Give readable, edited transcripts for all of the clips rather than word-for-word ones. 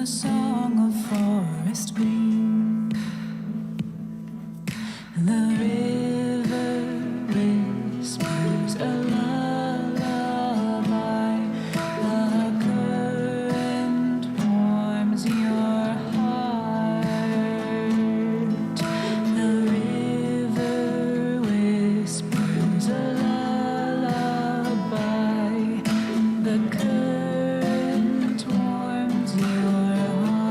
song of forest green. The river whispers a lullaby. The current warms your heart. The river whispers a lullaby. The current warms your heart.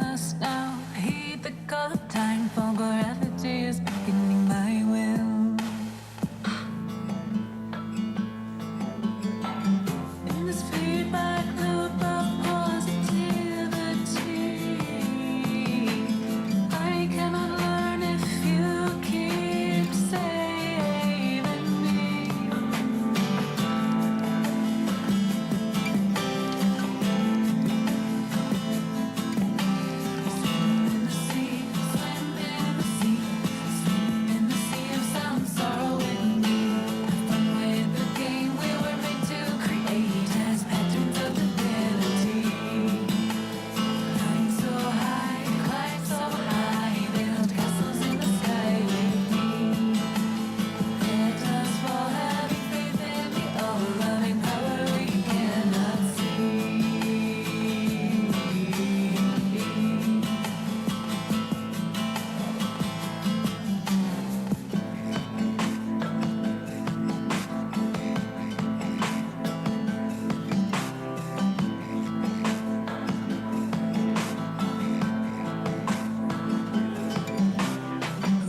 must now heed the call of time, for gravity is beckoning my will. In this feedback loop of positivity, I cannot learn if you keep saving me. Swim in the sea, swim in the sea, swim in the sea of some sorrow with me. Have fun with the game we were made to create as patterns of divinity. Climb so high, build castles in the sky with me. Let us fall, having faith in the all-loving power we cannot see.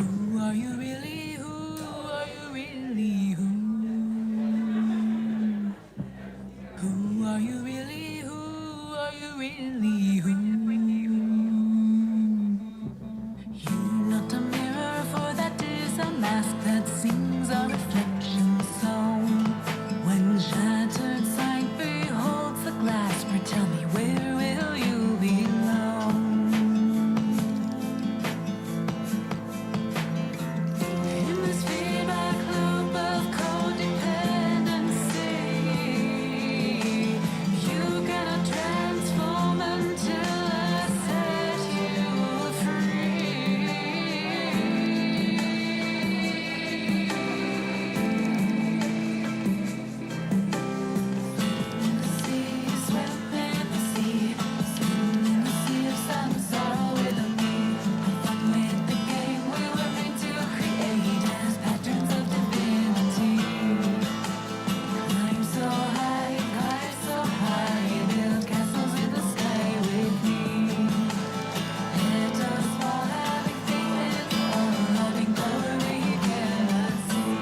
Who are you really? Who are you really? Who are you really? Who are you really? You're not a mirror, for that is a mask that sings a reflection song. When shattered sight beholds the glass, pray tell me, where will you belong? In this feedback loop of codependency, you cannot transform until I set you free. In the sea, swim in the sea, swim in the sea of some sorrow with me. Have fun with the game we were made to create as patterns of divinity. Climb so high, build castles in the sky with me. Let us fall, having faith in the all-loving power we cannot see.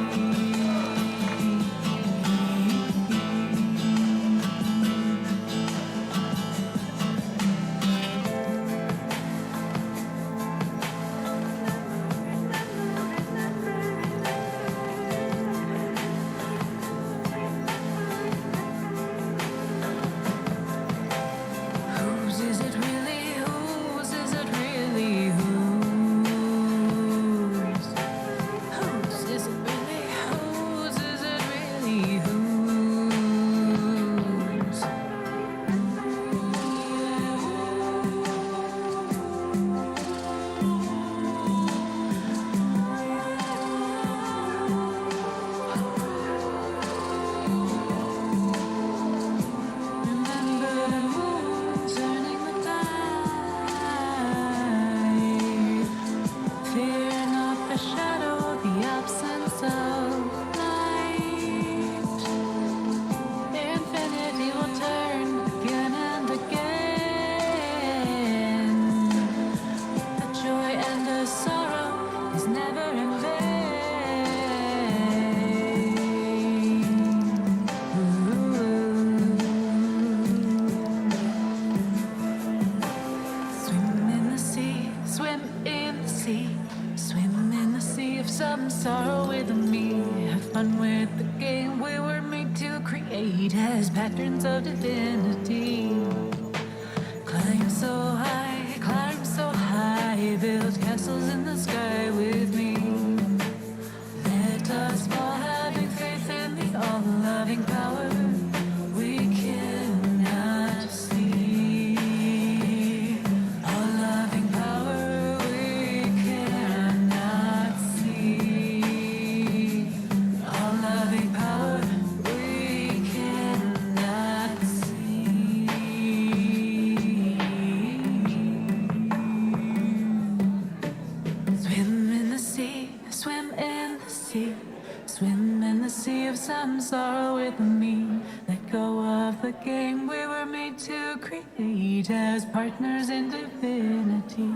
Whose is it really? Whose is it really? Whose? Whose is it really? Whose is it really? Whose? Remember the moon turning the tide. Fear not the shadow, the absence of light. Infinity will turn again and again. The joy and the sorrow is never in vain. Swim in the sea, swim in the sea, swim in the sea of some sorrow with me. Have fun with the game we were made to create as patterns of divinity. Climb so high, build castles in the sky with me. Let us fall, having faith in the all-loving power we cannot see. All-loving power we cannot see. All-loving power we cannot see. Swim in the sea, swim in the sea, swim in the sea of some sorrow with me. Let go of the game we were made to create create as partners in divinity.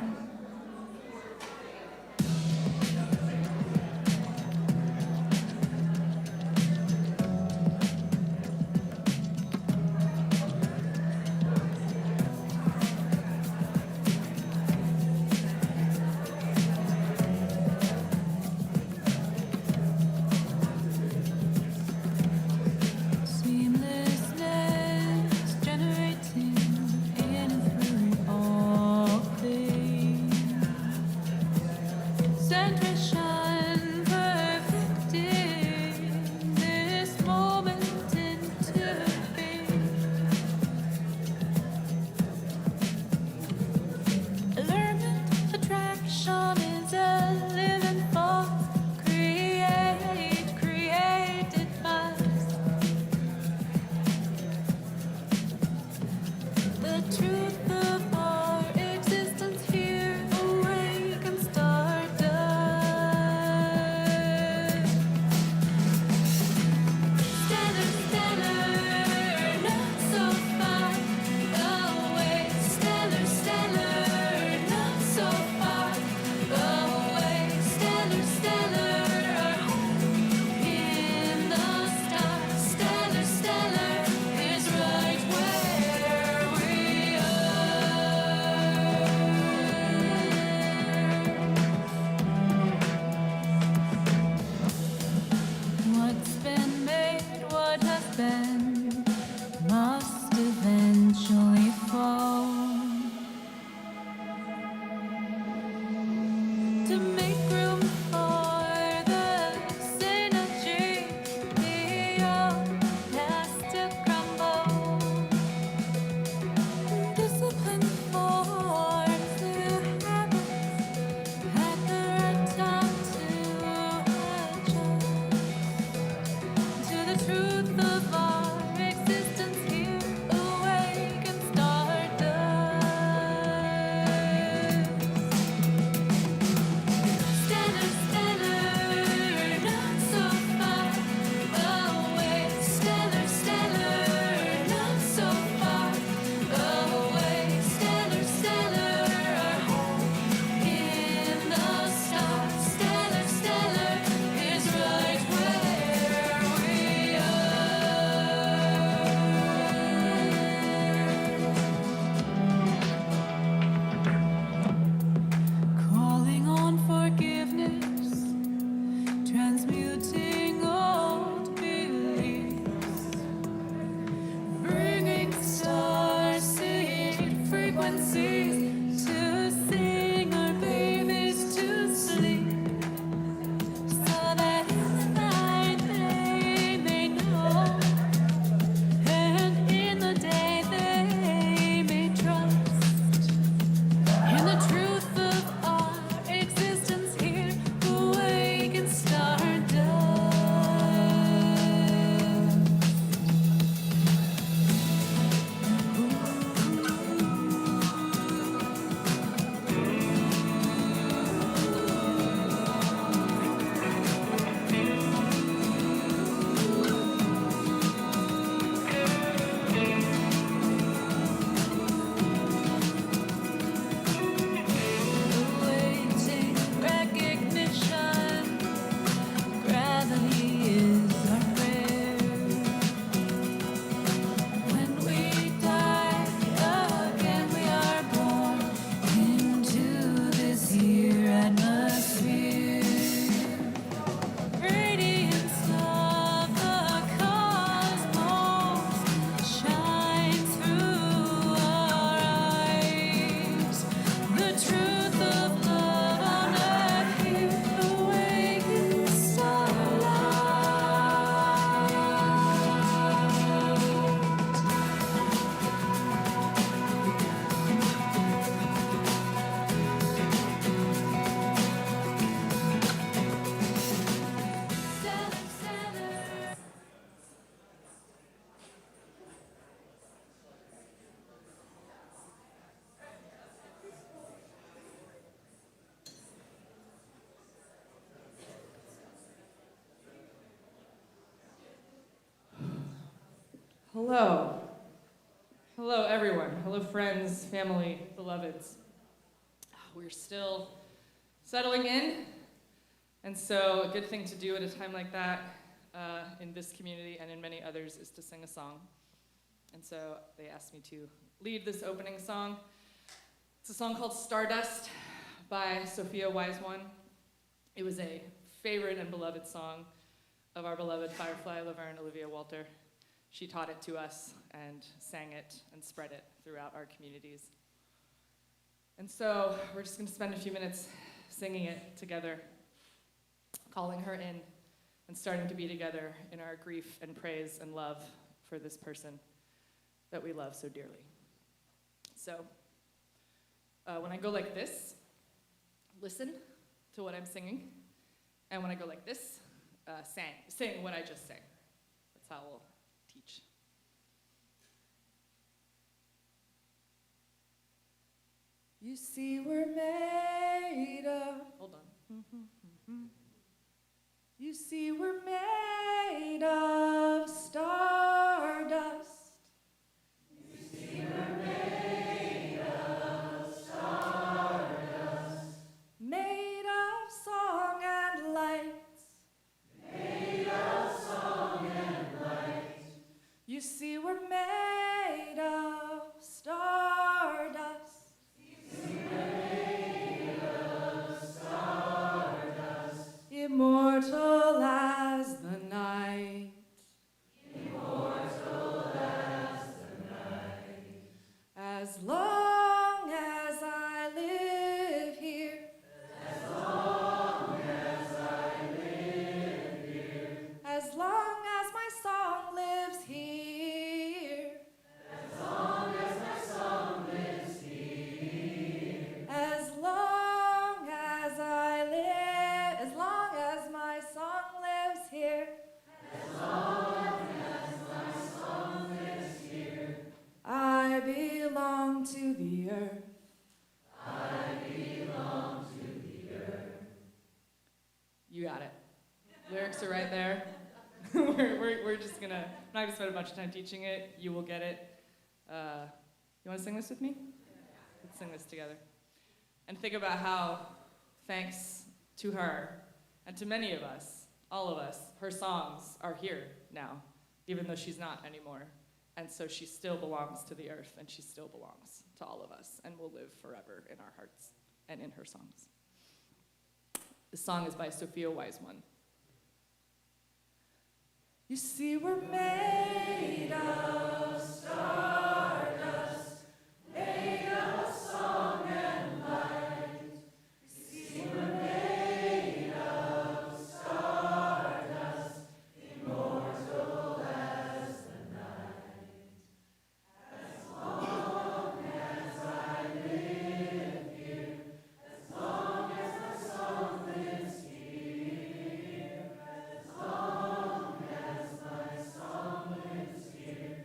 Hello. Hello, everyone. everyone. Hello, friends, family, beloveds. We're still settling in, and so a good thing to do at a time like that in this community and in many others is to sing a song. And so they asked me to lead this opening song. It's a song called Stardust by Sophia Wise-One. It was a favorite and beloved song of our beloved Firefly Olivia Walter. She taught it to us and sang it and spread it throughout our communities. And so we're just going to spend a few minutes singing it together, calling her in, and starting to be together in our grief and praise and love for this person that we love so dearly. So when I go like this, listen to what I'm singing. And when I go like this, sing what I just sang. That's how we'll teach. You see, we're made of. Hold on. You see, we're made of stardust. You see, we're made of stardust. Made of song and light. Made of song and light. You see, we're made of stardust. Immortal as the night. Immortal as the night. As long as I live here. As long as I live here. As long as my song lives here. As long as my song lives here. As long as I live. As long as my song lives here. As long as my song lives here. I belong to the earth. I belong to the earth. You got it. Lyrics are right there. we're just gonna, I'm not gonna spend a bunch of time teaching it. You will get it. You wanna sing this with me? Let's sing this together. And think about how, thanks to her, and to many of us, all of us, her songs are here now, even though she's not anymore. And so she still belongs to the earth, and she still belongs to all of us, and will live forever in our hearts and in her songs. The song is by Sophia Wise-One. You see, we're made of stardust, made of song and light. You see, we're made of stardust, immortal as the night. As long as I live here, as long as my song lives here, as long as my song lives here,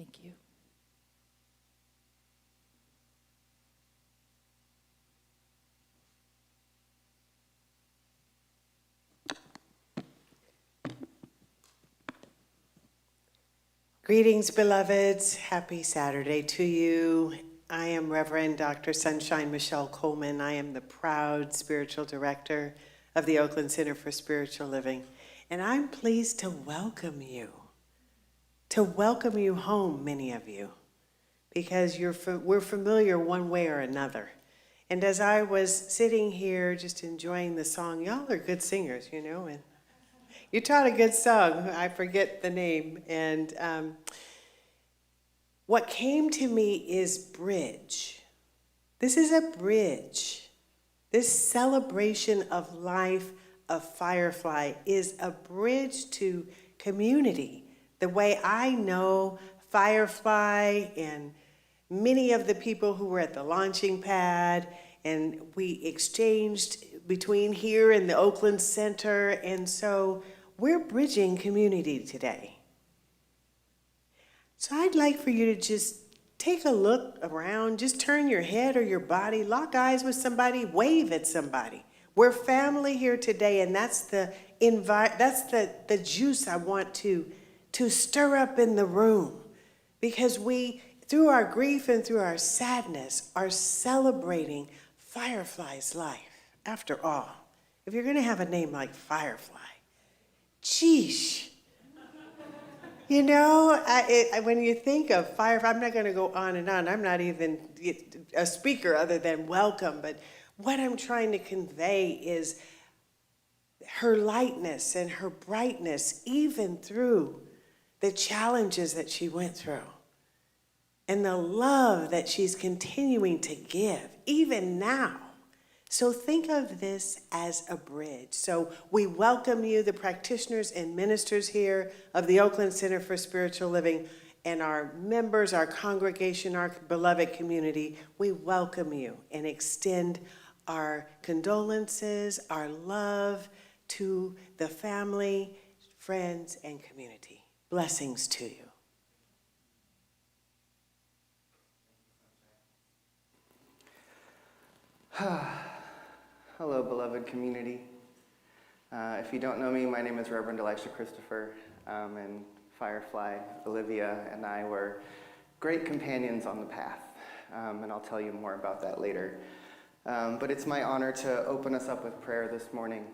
Thank you. Greetings, beloveds. Happy Saturday to you. I am Reverend Dr. Sunshine Michelle Coleman. I am the proud spiritual director of the Oakland Center for Spiritual Living. And I'm pleased to welcome you home, many of you, because we're familiar one way or another. And as I was sitting here just enjoying the song, y'all are good singers, you know, and you taught a good song. I forget the name. And what came to me is bridge. This is a bridge. This celebration of life of Firefly is a bridge to community. The way I know Firefly and many of the people who were at the launching pad, and we exchanged between here and the Oakland Center, and so we're bridging community today. So I'd like for you to just take a look around, just turn your head or your body, lock eyes with somebody, wave at somebody. We're family here today, and that's the juice I want to stir up in the room, because we, through our grief and through our sadness, are celebrating Firefly's life. After all, if you're going to have a name like Firefly, sheesh. You know, when you think of Firefly, I'm not going to go on and on. I'm not even a speaker other than welcome. But what I'm trying to convey is her lightness and her brightness, even through the challenges that she went through, and the love that she's continuing to give, even now. So think of this as a bridge. So we welcome you, the practitioners and ministers here of the Oakland Center for Spiritual Living, and our members, our congregation, our beloved community. We welcome you and extend our condolences, our love to the family, friends, and community. Blessings to you. Hello, beloved community. If you don't know me, my name is Reverend Elisha Christopher, and Firefly Olivia and I were great companions on the path, and I'll tell you more about that later. But it's my honor to open us up with prayer this morning.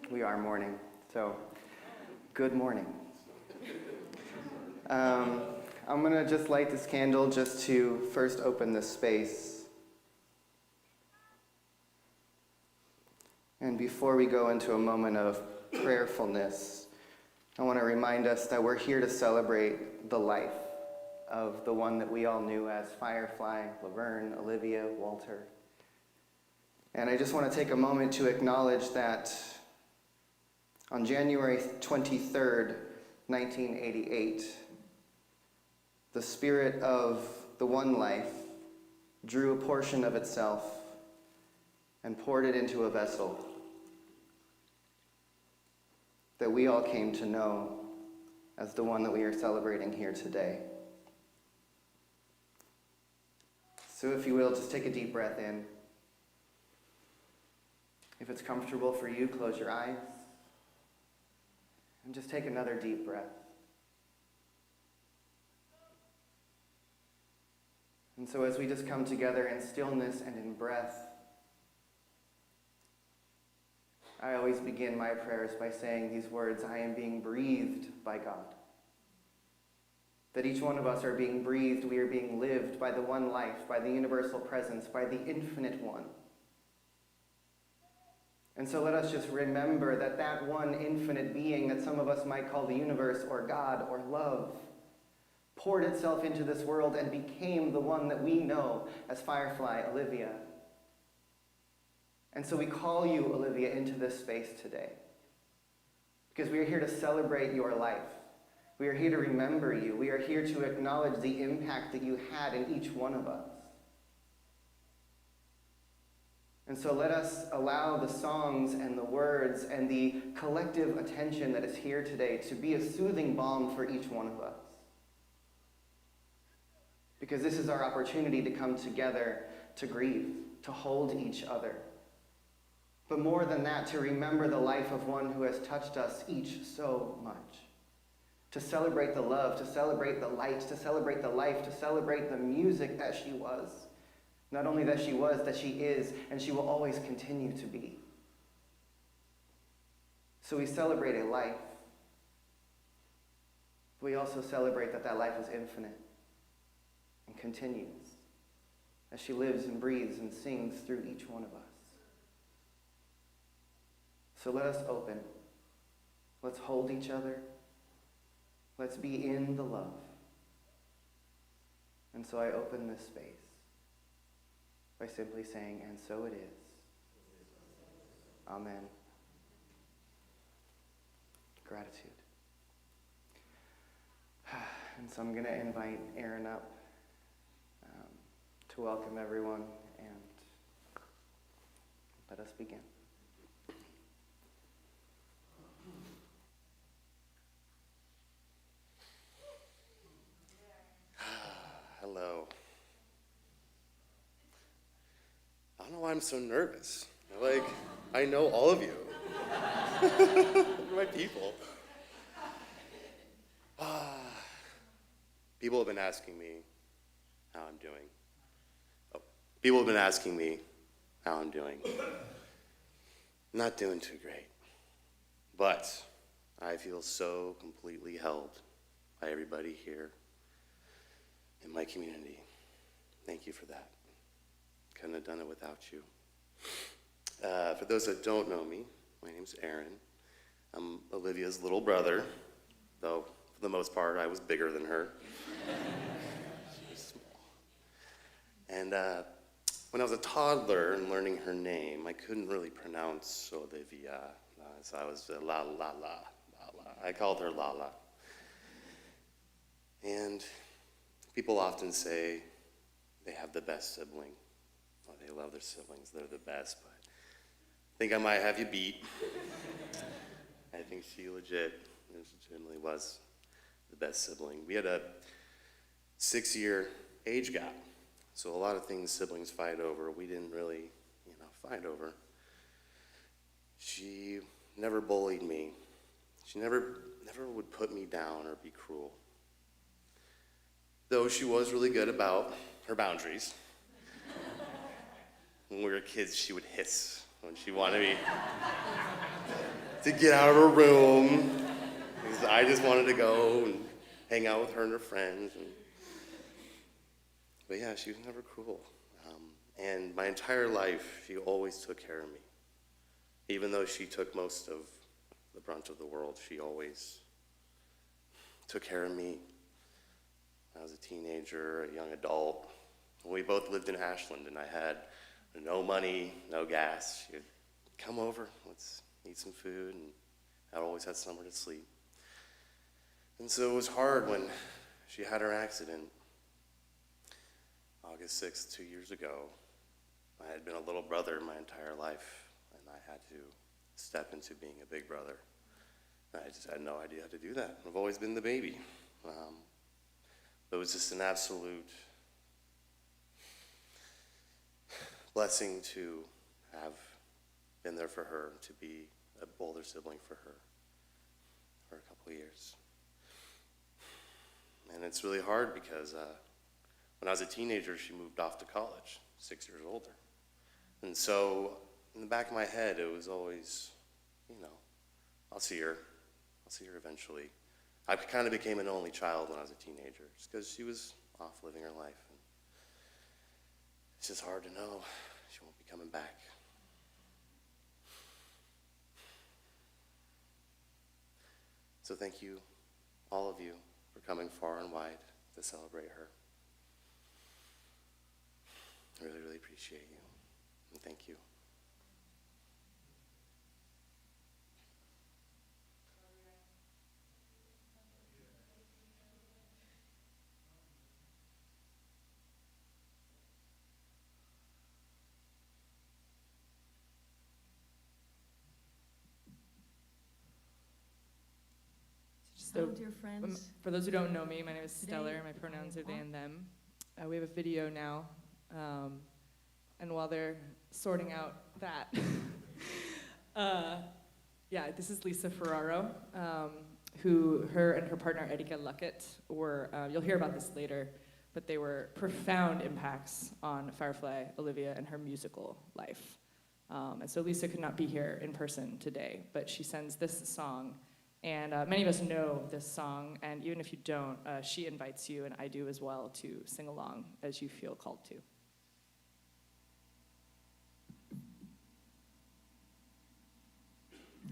We are morning, so good morning. I'm going to just light this candle just to first open this space. And before we go into a moment of prayerfulness, I want to remind us that we're here to celebrate the life of the one that we all knew as Firefly, Laverne, Olivia, Walter. And I just want to take a moment to acknowledge that on January 23rd, 1988, the spirit of the one life drew a portion of itself and poured it into a vessel that we all came to know as the one that we are celebrating here today. So if you will, just take a deep breath in. If it's comfortable for you, close your eyes and just take another deep breath. And so as we just come together in stillness and in breath, I always begin my prayers by saying these words: I am being breathed by God. That each one of us are being breathed, we are being lived by the one life, by the universal presence, by the infinite one. And so let us just remember that that one infinite being that some of us might call the universe or God or love poured itself into this world and became the one that we know as Firefly Olivia. And so we call you, Olivia, into this space today, because we are here to celebrate your life. We are here to remember you. We are here to acknowledge the impact that you had in each one of us. And so let us allow the songs and the words and the collective attention that is here today to be a soothing balm for each one of us. because this is our opportunity to come together, to grieve, to hold each other. But more than that, to remember the life of one who has touched us each so much. To celebrate the love, to celebrate the light, to celebrate the life, to celebrate the music that she was. Not only that she was, that she is, and she will always continue to be. So we celebrate a life. We also celebrate that that life is infinite and continues as she lives and breathes and sings through each one of us. So let us open. Let's hold each other. Let's be in the love. And so I open this space by simply saying, and so it is. Amen. Gratitude. And so I'm going to invite Aaron up to welcome everyone and let us begin. Hello. I don't know why I'm so nervous. I know all of you. You're my people. People have been asking me how I'm doing. People have been asking me how I'm doing. Not doing too great. But I feel so completely held by everybody here in my community. Thank you for that. Couldn't have done it without you. For those that don't know me, my name's Aaron. I'm Olivia's little brother, though for the most part I was bigger than her. She was small. And when I was a toddler and learning her name, I couldn't really pronounce Olivia, so I was la la la la la. I called her Lala. And people often say they have the best sibling. Well, they love their siblings, they're the best, but I think I might have you beat. I think she legitimately was the best sibling. We had a 6-year age gap, so a lot of things siblings fight over, we didn't really, fight over. She never bullied me. She never would put me down or be cruel. Though she was really good about her boundaries. When we were kids, she would hiss when she wanted me to get out of her room. Because I just wanted to go and hang out with her and her friends. But yeah, she was never cruel. And my entire life, she always took care of me. Even though she took most of the brunt of the world, she always took care of me. I was a teenager, a young adult. We both lived in Ashland, and I had no money, no gas. She would come over, let's eat some food, and I always had somewhere to sleep. And so it was hard when she had her accident, August 6th, 2 years ago. I had been a little brother my entire life, and I had to step into being a big brother. I just had no idea how to do that. I've always been the baby. It was just an absolute blessing to have been there for her, to be an older sibling for her for a couple of years. And it's really hard because when I was a teenager, she moved off to college, 6 years older. And so in the back of my head, it was always, I'll see her eventually. I kind of became an only child when I was a teenager, just because she was off living her life. And it's just hard to know she won't be coming back. So thank you, all of you, for coming far and wide to celebrate her. I really, really appreciate you, and thank you. So, Dear friends. for those who don't know me, my name is Today, Stellar. My pronouns are I they and them. We have a video now, and while they're sorting out that, yeah, this is Lisa Ferraro, who her and her partner Erika Luckett were, you'll hear about this later, but they were profound impacts on Firefly Olivia and her musical life. And so Lisa could not be here in person today, but she sends this song, and many of us know this song, and even if you don't, she invites you, and I do as well, to sing along as you feel called to.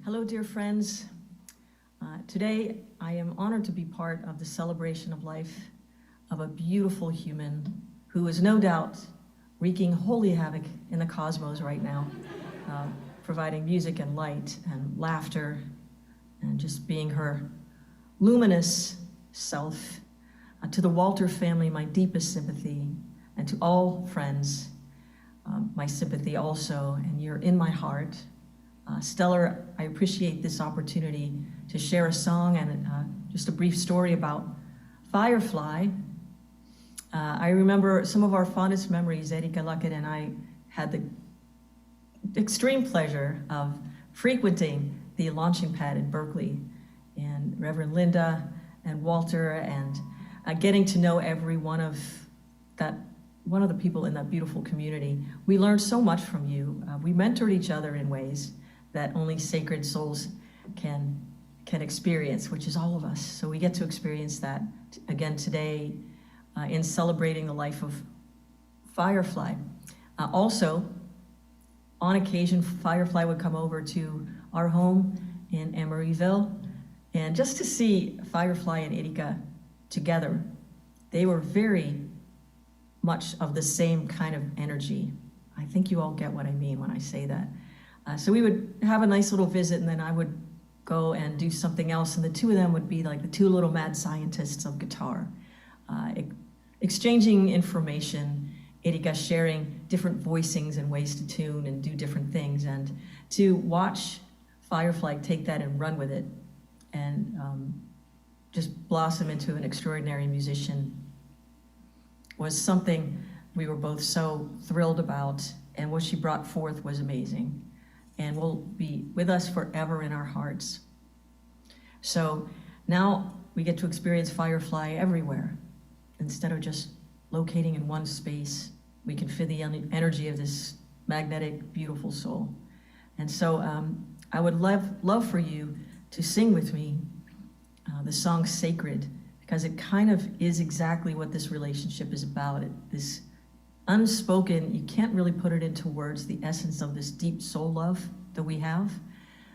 Hello, dear friends. Today, I am honored to be part of the celebration of life of a beautiful human who is no doubt wreaking holy havoc in the cosmos right now, providing music and light and laughter and just being her luminous self. To the Walter family, my deepest sympathy, and to all friends, my sympathy also, and you're in my heart. Stellar, I appreciate this opportunity to share a song and just a brief story about Firefly. I remember some of our fondest memories. Erika Luckett and I had the extreme pleasure of frequenting the launching pad in Berkeley, and Reverend Linda and Walter, and getting to know every one of the people in that beautiful community. We learned so much from you. We mentored each other in ways that only sacred souls can experience, which is all of us. So we get to experience that again today in celebrating the life of Firefly. Also, on occasion, Firefly would come over to our home in Emeryville, and just to see Firefly and Erika together, they were very much of the same kind of energy. I think you all get what I mean when I say that. So we would have a nice little visit, and then I would go and do something else, and the two of them would be like the two little mad scientists of guitar, exchanging information, Erika sharing different voicings and ways to tune and do different things, and to watch Firefly take that and run with it and just blossom into an extraordinary musician was something we were both so thrilled about, and what she brought forth was amazing and will be with us forever in our hearts. So now we get to experience Firefly everywhere. Instead of just locating in one space, we can feel the energy of this magnetic, beautiful soul. And so I would love for you to sing with me the song Sacred, because it kind of is exactly what this relationship is about. This unspoken, you can't really put it into words, the essence of this deep soul love that we have.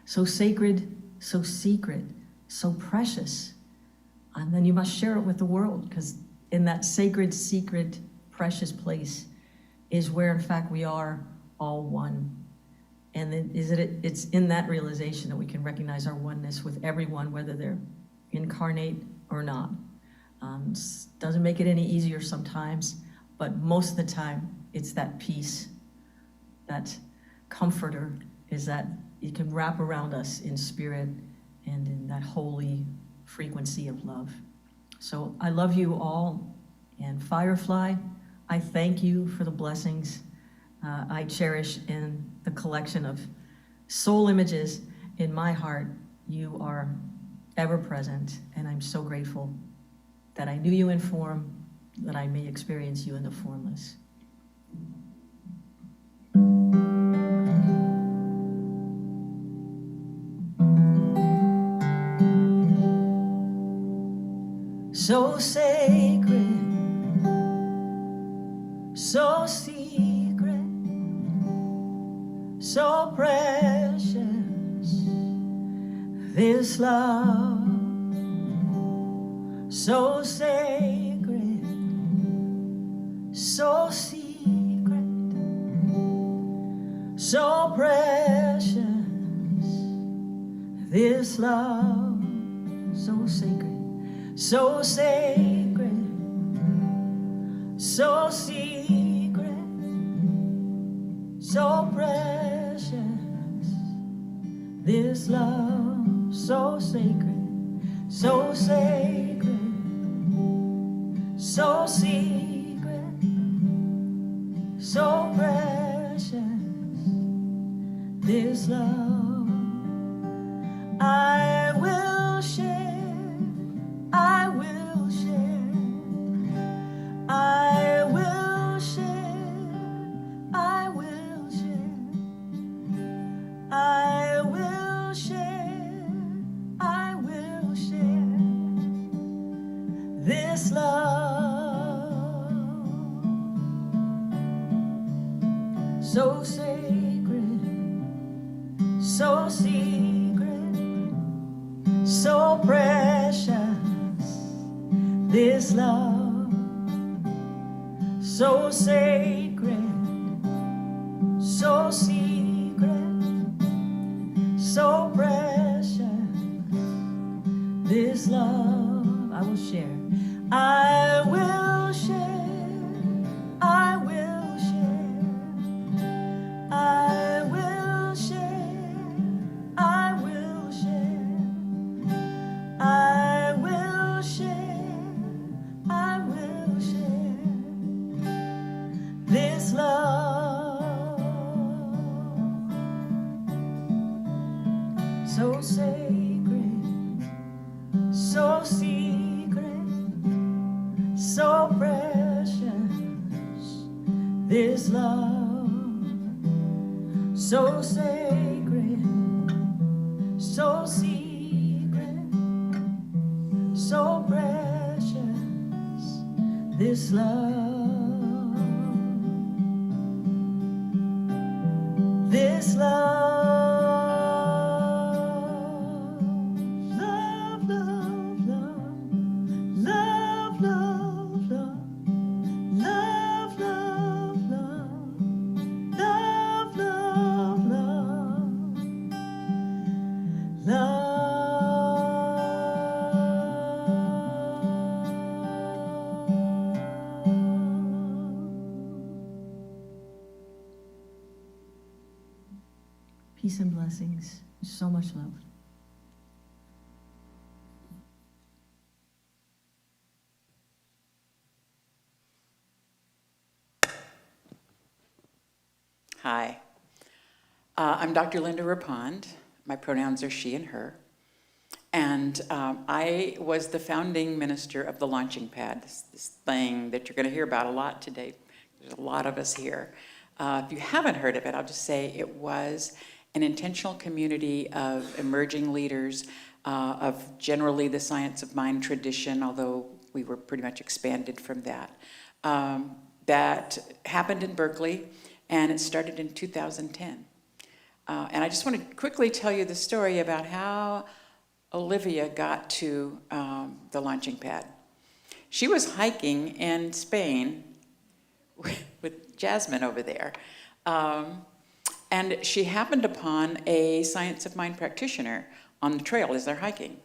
So sacred, so secret, so precious. And then you must share it with the world, because in that sacred, secret, precious place is where, in fact, we are all one. And it's in that realization that we can recognize our oneness with everyone, whether they're incarnate or not. Doesn't make it any easier sometimes, but most of the time, it's that peace, that comforter, is that it can wrap around us in spirit and in that holy frequency of love. So I love you all, and Firefly, I thank you for the blessings I cherish in the collection of soul images in my heart. You are ever present, and I'm so grateful that I knew you in form, that I may experience you in the formless. So sacred, so secret, so precious, this love. So sacred, so secret, so precious, this love. So sacred, so sacred, so secret, so precious, this love. So sacred, so sacred, so secret, this love I will share, I will share, I will share, I will share, I will share, I will share this love so sacred, so secret, so precious, this love so sacred, so secret, so precious, this love I will share, I will share, I will share, I will share, I will share, I will share, I will share this love so sacred, so secret, so precious, this love so sacred, so secret, so precious, this love, this love, love, love, love, love, love, love, love, love, love, love, love, love. Peace and blessings. So much love. Hi, I'm Dr. Linda Rapond. My pronouns are she and her. And I was the founding minister of the Launching Pad, this thing that you're going to hear about a lot today. There's a lot of us here. If you haven't heard of it, I'll just say it was an intentional community of emerging leaders of generally the science of mind tradition, although we were pretty much expanded from that. That happened in Berkeley, and it started in 2010. And I just want to quickly tell you the story about how Olivia got to the launching pad. She was hiking in Spain with Jasmine over there. And she happened upon a science of mind practitioner on the trail as they're hiking.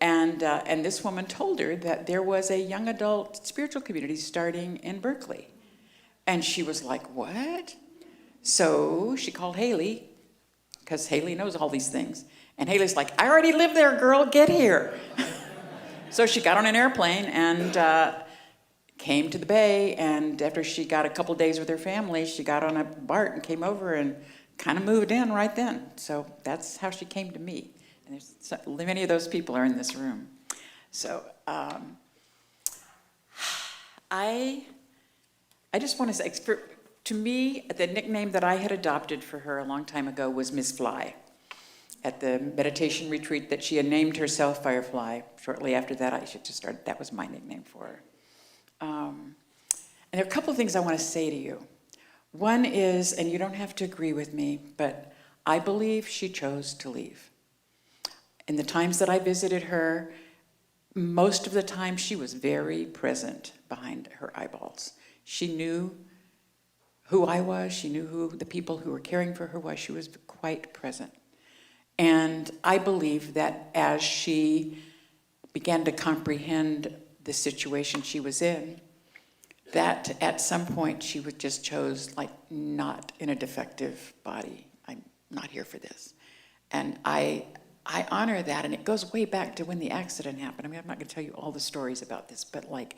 And this woman told her that there was a young adult spiritual community starting in Berkeley. And she was like, what? So she called Haley, because Haley knows all these things. And Haley's like, I already live there, girl, get here. So she got on an airplane and came to the Bay. And after she got a couple days with her family, she got on a BART and came over and kind of moved in right then. So that's how she came to me. And there's many of those people are in this room. So I just want to say, to me, the nickname that I had adopted for her a long time ago was Miss Fly. At the meditation retreat that she had named herself Firefly. Shortly after that, I should just start. That was my nickname for her. And there are a couple of things I want to say to you. One is, and you don't have to agree with me, but I believe she chose to leave. In the times that I visited her, most of the time she was very present behind her eyeballs. She knew who I was. She knew who the people who were caring for her was. She was quite present. And I believe that as she began to comprehend the situation she was in, that at some point she would just chose, like, not in a defective body. I'm not here for this. And I honor that, and it goes way back to when the accident happened. I mean, I'm not gonna tell you all the stories about this, but like,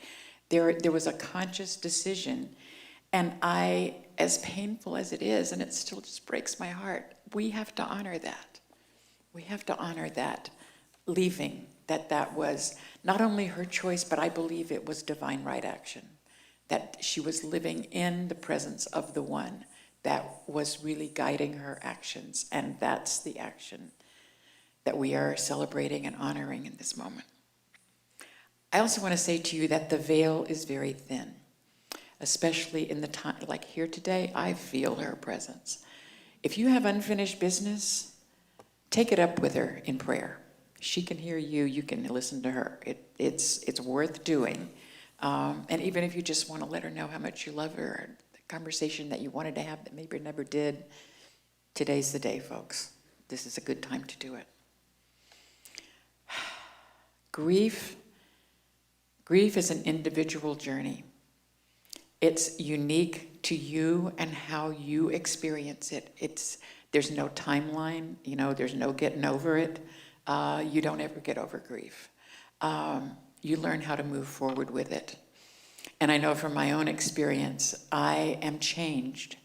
there was a conscious decision. And as painful as it is, and it still just breaks my heart, we have to honor that. We have to honor that leaving, that was not only her choice, but I believe it was divine right action, that she was living in the presence of the one that was really guiding her actions, and that's the action that we are celebrating and honoring in this moment. I also want to say to you that the veil is very thin, especially in the time, like here today, I feel her presence. If you have unfinished business, take it up with her in prayer. She can hear you, you can listen to her. It's worth doing. And even if you just want to let her know how much you love her, the conversation that you wanted to have that maybe never did, today's the day, folks. This is a good time to do it. Grief is an individual journey. It's unique to you and how you experience it. There's no timeline, there's no getting over it. You don't ever get over grief. You learn how to move forward with it. And I know from my own experience, I am changed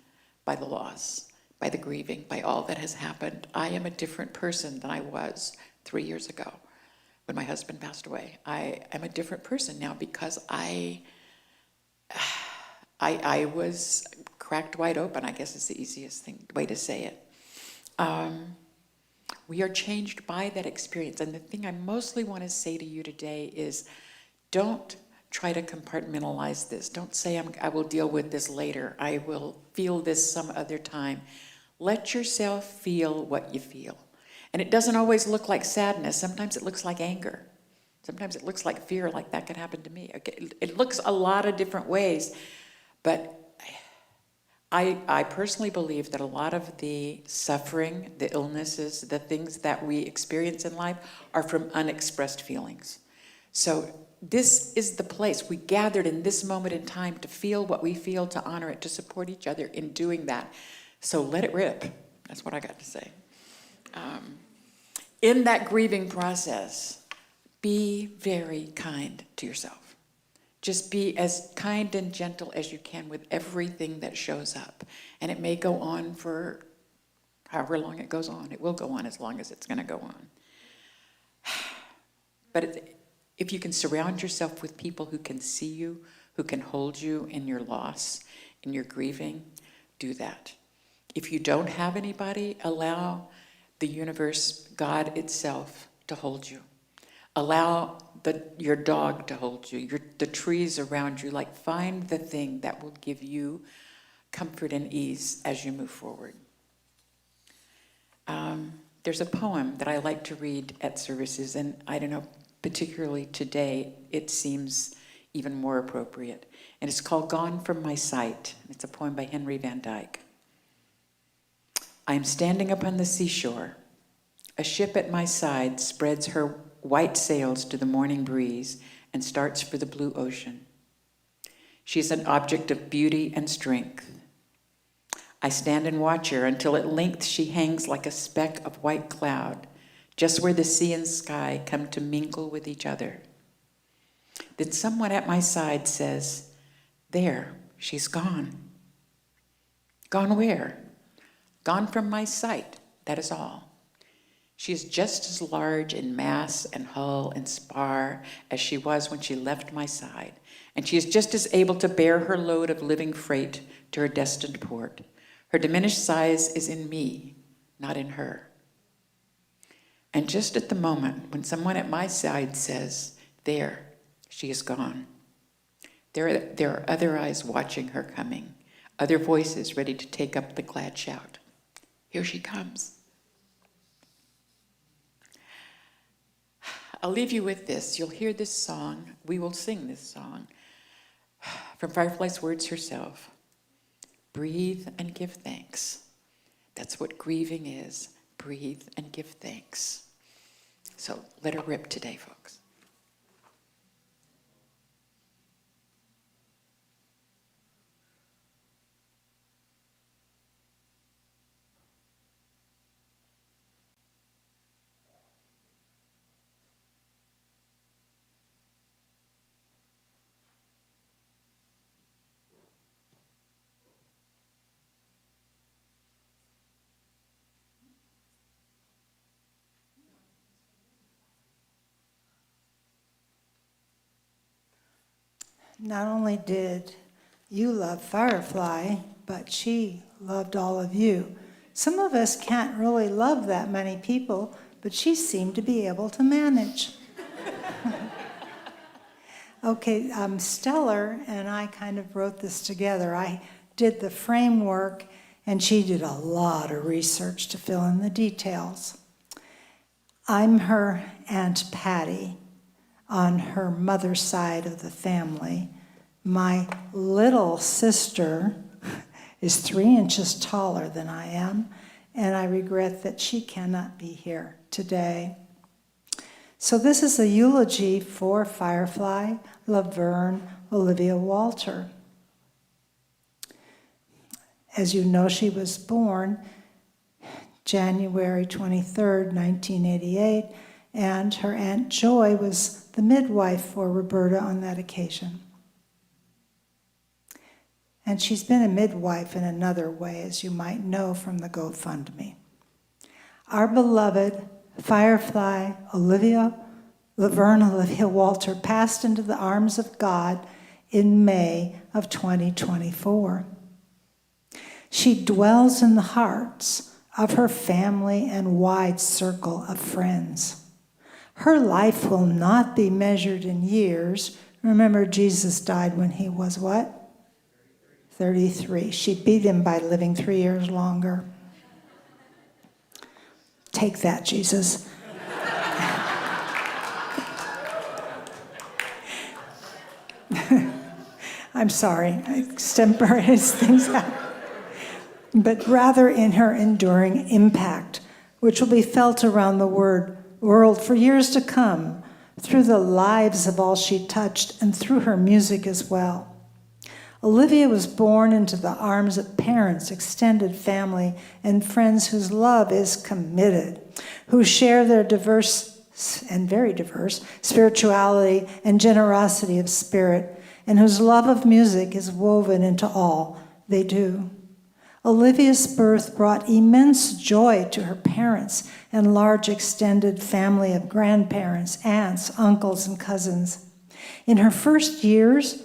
by the loss, by the grieving, by all that has happened. I am a different person than I was 3 years ago when my husband passed away. I am a different person now because I was cracked wide open, I guess is the easiest way to say it. We are changed by that experience. And the thing I mostly want to say to you today is don't try to compartmentalize this. Don't say, I will deal with this later. I will feel this some other time. Let yourself feel what you feel. And it doesn't always look like sadness. Sometimes it looks like anger. Sometimes it looks like fear, like that could happen to me. Okay, it looks a lot of different ways. But I personally believe that a lot of the suffering, the illnesses, the things that we experience in life are from unexpressed feelings. So this is the place. We gathered in this moment in time to feel what we feel, to honor it, to support each other in doing that. So let it rip. That's what I got to say. In that grieving process, be very kind to yourself. Just be as kind and gentle as you can with everything that shows up. And it may go on for however long it goes on. It will go on as long as it's going to go on. But if you can surround yourself with people who can see you, who can hold you in your loss, in your grieving, do that. If you don't have anybody, allow the universe, God itself, to hold you. Allow your dog to hold you, the trees around you. Like, find the thing that will give you comfort and ease as you move forward. There's a poem that I like to read at services, and I don't know, particularly today, it seems even more appropriate. And it's called Gone From My Sight. It's a poem by Henry Van Dyke. I am standing upon the seashore. A ship at my side spreads her white sails to the morning breeze and starts for the blue ocean. She is an object of beauty and strength. I stand and watch her until at length she hangs like a speck of white cloud, just where the sea and sky come to mingle with each other. Then someone at my side says, "There, she's gone." Gone where? Gone from my sight, that is all. She is just as large in mass and hull and spar as she was when she left my side, and she is just as able to bear her load of living freight to her destined port. Her diminished size is in me, not in her. And just at the moment when someone at my side says, "There, she is gone," there are other eyes watching her coming, other voices ready to take up the glad shout. Here she comes. I'll leave you with this. You'll hear this song. We will sing this song from Firefly's words herself. Breathe and give thanks. That's what grieving is. Breathe and give thanks. So let her rip today, folks. Not only did you love Firefly, but she loved all of you. Some of us can't really love that many people, but she seemed to be able to manage. Okay, Stellar and I kind of wrote this together. I did the framework, and she did a lot of research to fill in the details. I'm her Aunt Patty on her mother's side of the family. My little sister is 3 inches taller than I am, and I regret that she cannot be here today. So this is a eulogy for Firefly Laverne Olivia Walter. As you know, she was born January 23rd, 1988, and her Aunt Joy was the midwife for Roberta on that occasion. And she's been a midwife in another way, as you might know from the GoFundMe. Our beloved Firefly Laverne Olivia Walter passed into the arms of God in May of 2024. She dwells in the hearts of her family and wide circle of friends. Her life will not be measured in years. Remember, Jesus died when he was what? 33. She beat him by living 3 years longer. Take that, Jesus. I'm sorry, I extemporize things out. But rather in her enduring impact, which will be felt around the world for years to come, through the lives of all she touched and through her music as well. Olivia was born into the arms of parents, extended family, and friends whose love is committed, who share their diverse and very diverse spirituality and generosity of spirit, and whose love of music is woven into all they do. Olivia's birth brought immense joy to her parents and large extended family of grandparents, aunts, uncles, and cousins. In her first years,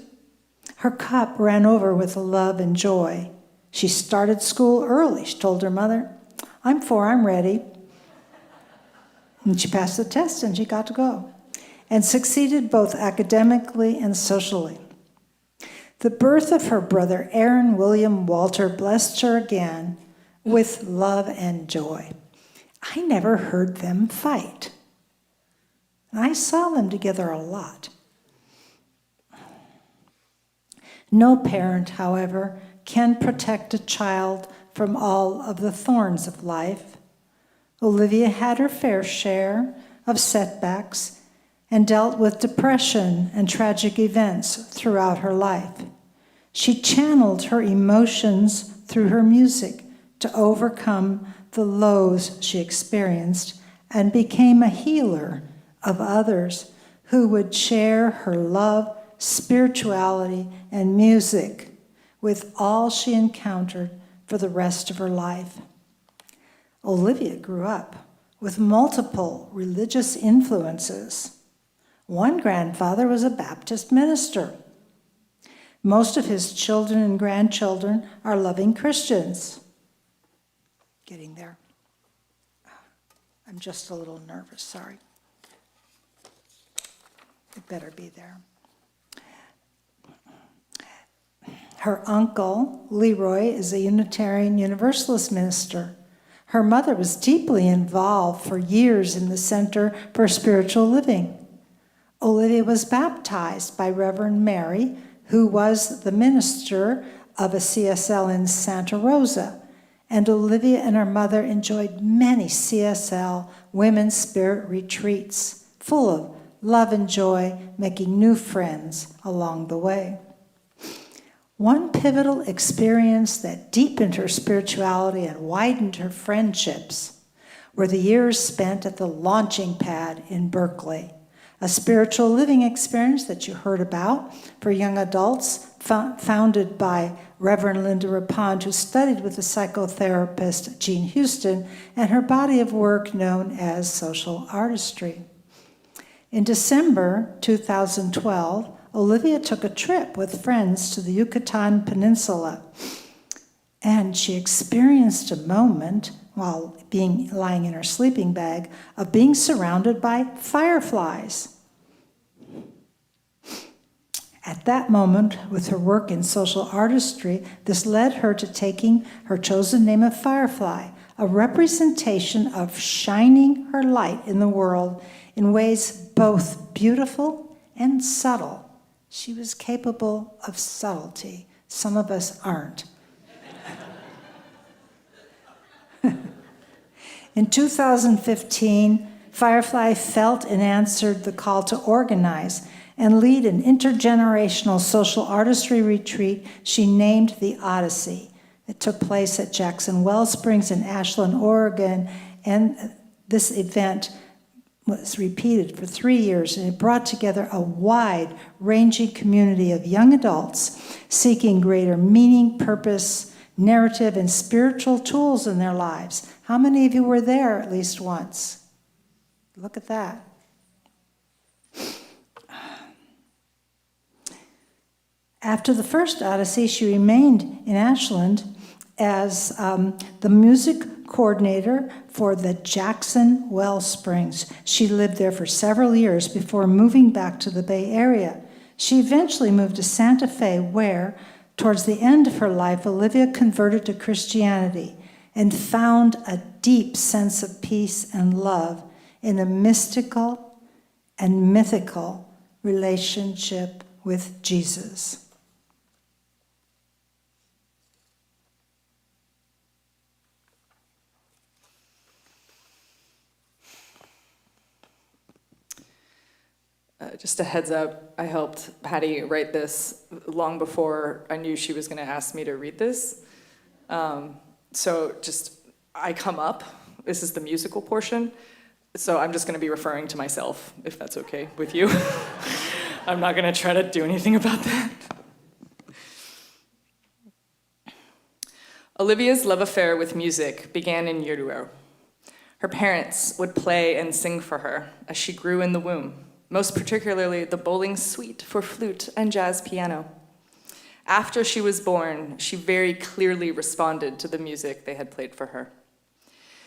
her cup ran over with love and joy. She started school early. She told her mother, "I'm 4, I'm ready." And she passed the test and she got to go, and succeeded both academically and socially. The birth of her brother, Aaron William Walter, blessed her again with love and joy. I never heard them fight. And I saw them together a lot. No parent, however, can protect a child from all of the thorns of life. Olivia had her fair share of setbacks and dealt with depression and tragic events throughout her life. She channeled her emotions through her music to overcome the lows she experienced and became a healer of others who would share her love, spirituality, and music with all she encountered for the rest of her life. Olivia grew up with multiple religious influences. One grandfather was a Baptist minister. Most of his children and grandchildren are loving Christians. Getting there. I'm just a little nervous, sorry. It better be there. Her uncle, Leroy, is a Unitarian Universalist minister. Her mother was deeply involved for years in the Center for Spiritual Living. Olivia was baptized by Reverend Mary, who was the minister of a CSL in Santa Rosa. And Olivia and her mother enjoyed many CSL women's spirit retreats, full of love and joy, making new friends along the way. One pivotal experience that deepened her spirituality and widened her friendships were the years spent at the Launching Pad in Berkeley, a spiritual living experience that you heard about for young adults, founded by Reverend Linda Rapond, who studied with the psychotherapist Jean Houston, and her body of work known as social artistry. In December 2012, Olivia took a trip with friends to the Yucatan Peninsula, and she experienced a moment while lying in her sleeping bag of being surrounded by fireflies. At that moment, with her work in social artistry, this led her to taking her chosen name of Firefly, a representation of shining her light in the world in ways both beautiful and subtle. She was capable of subtlety. Some of us aren't. In 2015, Firefly felt and answered the call to organize and lead an intergenerational social artistry retreat she named the Odyssey. It took place at Jackson Wellsprings in Ashland, Oregon, and this event was repeated for 3 years, and it brought together a wide-ranging community of young adults seeking greater meaning, purpose, narrative, and spiritual tools in their lives. How many of you were there at least once? Look at that. After the first Odyssey, she remained in Ashland as the music coordinator for the Jackson Wellsprings. She lived there for several years before moving back to the Bay Area. She eventually moved to Santa Fe, where, towards the end of her life, Olivia converted to Christianity and found a deep sense of peace and love in a mystical and mythical relationship with Jesus. Just a heads up, I helped Patty write this long before I knew she was going to ask me to read this. So I come up, this is the musical portion, so I'm just going to be referring to myself, if that's okay with you. I'm not going to try to do anything about that. Olivia's love affair with music began in utero. Her parents would play and sing for her as she grew in the womb, most particularly the Bowling Suite for flute and jazz piano. After she was born, she very clearly responded to the music they had played for her.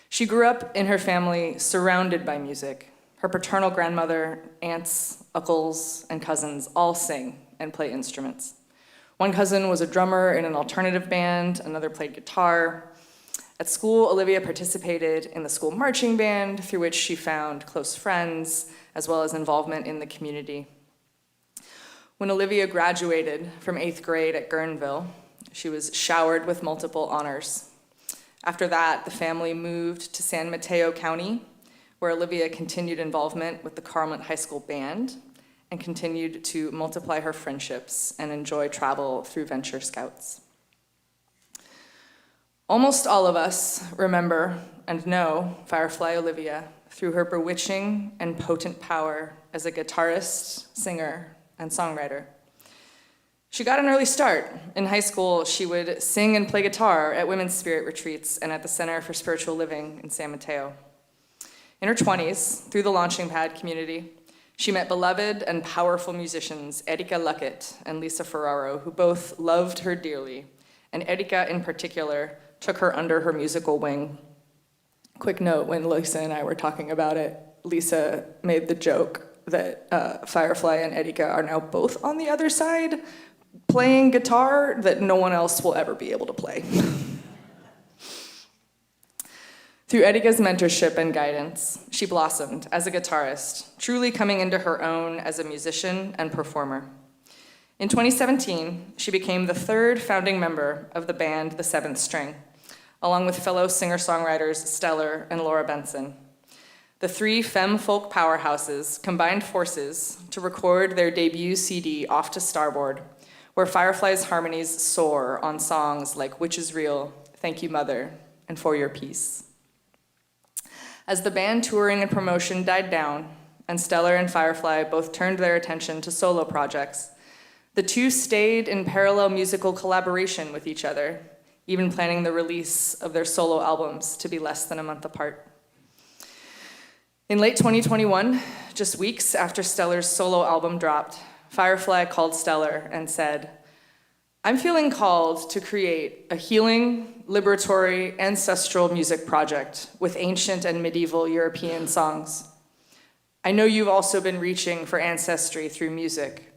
She grew up in her family surrounded by music. Her paternal grandmother, aunts, uncles, and cousins all sing and play instruments. One cousin was a drummer in an alternative band, another played guitar. At school, Olivia participated in the school marching band, through which she found close friends, as well as involvement in the community. When Olivia graduated from 8th grade at Guerneville, she was showered with multiple honors. After that, the family moved to San Mateo County, where Olivia continued involvement with the Carmel High School band and continued to multiply her friendships and enjoy travel through Venture Scouts. Almost all of us remember and know Firefly Olivia through her bewitching and potent power as a guitarist, singer, and songwriter. She got an early start. In high school, she would sing and play guitar at women's spirit retreats and at the Center for Spiritual Living in San Mateo. In her 20s, through the Launching Pad community, she met beloved and powerful musicians Erika Luckett and Lisa Ferraro, who both loved her dearly, and Erika in particular took her under her musical wing. Quick note, when Lisa and I were talking about it, Lisa made the joke that Firefly and Erika are now both on the other side, playing guitar that no one else will ever be able to play. Through Erika's mentorship and guidance, she blossomed as a guitarist, truly coming into her own as a musician and performer. In 2017, she became the third founding member of the band The Seventh String, along with fellow singer-songwriters Stellar and Laura Benson. The three femme folk powerhouses combined forces to record their debut CD, Off to Starboard, where Firefly's harmonies soar on songs like Which Is Real, Thank You Mother, and For Your Peace. As the band touring and promotion died down, and Stellar and Firefly both turned their attention to solo projects, the two stayed in parallel musical collaboration with each other, even planning the release of their solo albums to be less than a month apart. In late 2021, just weeks after Stellar's solo album dropped, Firefly called Stellar and said, "I'm feeling called to create a healing, liberatory, ancestral music project with ancient and medieval European songs. I know you've also been reaching for ancestry through music.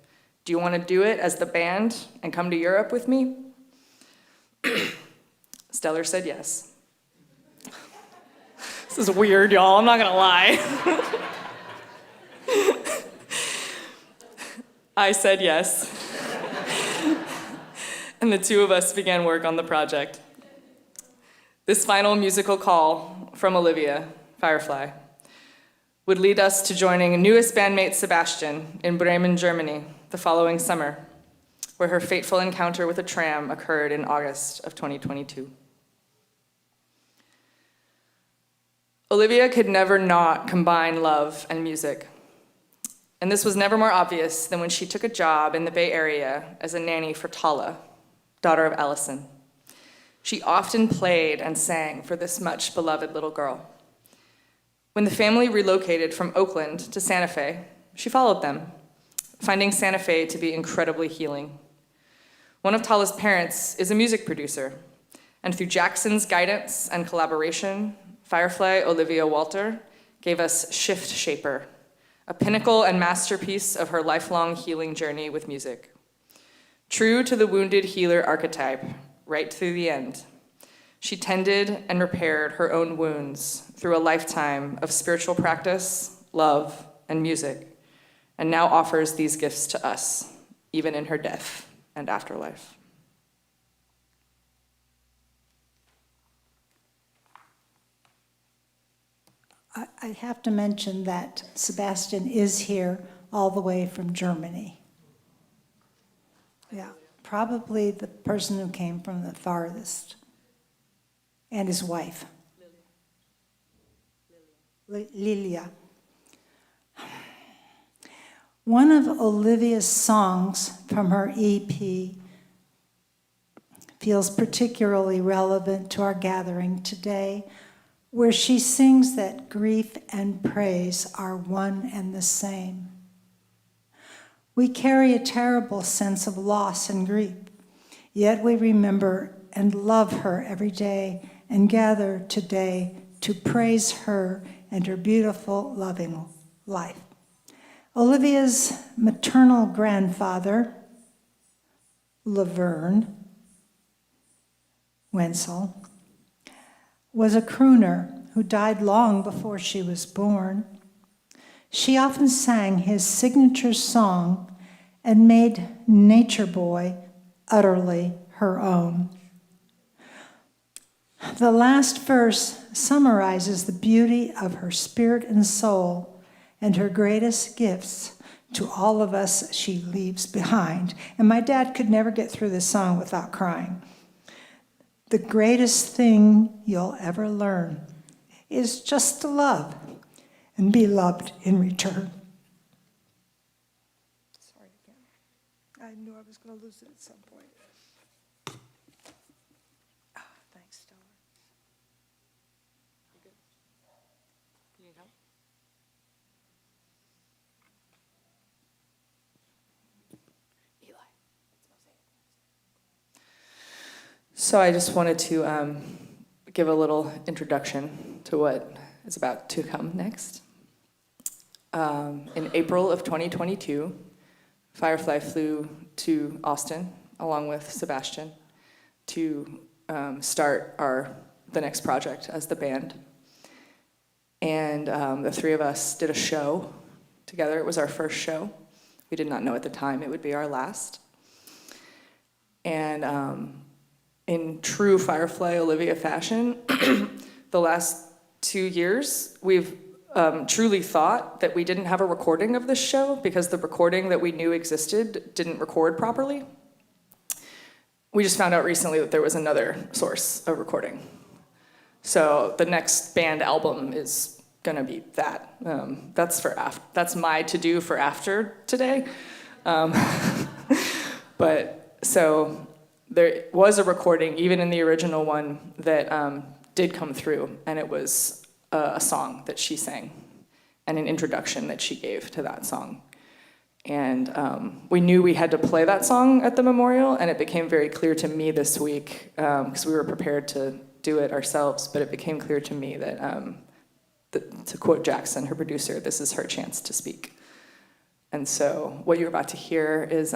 Do you want to do it as the band and come to Europe with me?" Stellar said yes. This is weird, y'all, I'm not gonna lie. I said yes. And the two of us began work on the project. This final musical call from Olivia, Firefly, would lead us to joining newest bandmate Sebastian in Bremen, Germany, the following summer, where her fateful encounter with a tram occurred in August of 2022. Olivia could never not combine love and music. And this was never more obvious than when she took a job in the Bay Area as a nanny for Tala, daughter of Allison. She often played and sang for this much beloved little girl. When the family relocated from Oakland to Santa Fe, she followed them, finding Santa Fe to be incredibly healing. One of Tala's parents is a music producer, and through Jackson's guidance and collaboration, Firefly Olivia Walter gave us Shift Shaper, a pinnacle and masterpiece of her lifelong healing journey with music. True to the wounded healer archetype, right through the end, she tended and repaired her own wounds through a lifetime of spiritual practice, love, and music, and now offers these gifts to us, even in her death and afterlife. I have to mention that Sebastian is here all the way from Germany. Yeah, probably the person who came from the farthest. And his wife. Lilia. One of Olivia's songs from her EP feels particularly relevant to our gathering today, where she sings that grief and praise are one and the same. We carry a terrible sense of loss and grief, yet we remember and love her every day and gather today to praise her and her beautiful, loving life. Olivia's maternal grandfather, Laverne Wenzel, was a crooner who died long before she was born. She often sang his signature song and made Nature Boy utterly her own. The last verse summarizes the beauty of her spirit and soul and her greatest gifts to all of us she leaves behind. And my dad could never get through this song without crying. The greatest thing you'll ever learn is just to love and be loved in return. Sorry again. I knew I was going to lose it at some point. Thanks, Stella. You good? You need help? Eli, it's Mosaic. So I just wanted to give a little introduction to what is about to come next. In April of 2022, Firefly flew to Austin along with Sebastian to start the next project as the band. And the three of us did a show together. It was our first show. We did not know at the time it would be our last. And in true Firefly Olivia fashion, the last 2 years, we've truly thought that we didn't have a recording of this show because the recording that we knew existed didn't record properly. We just found out recently that there was another source of recording. So the next band album is gonna be that. That's my to-do for after today. But so there was a recording, even in the original one, that did come through, and it was a song that she sang and an introduction that she gave to that song. And we knew we had to play that song at the memorial, and it became very clear to me this week, because we were prepared to do it ourselves, but it became clear to me that, to quote Jackson, her producer, this is her chance to speak. And so what you're about to hear is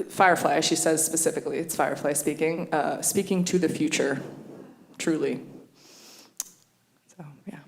Firefly, she says specifically, it's Firefly speaking, speaking to the future, truly. So, yeah.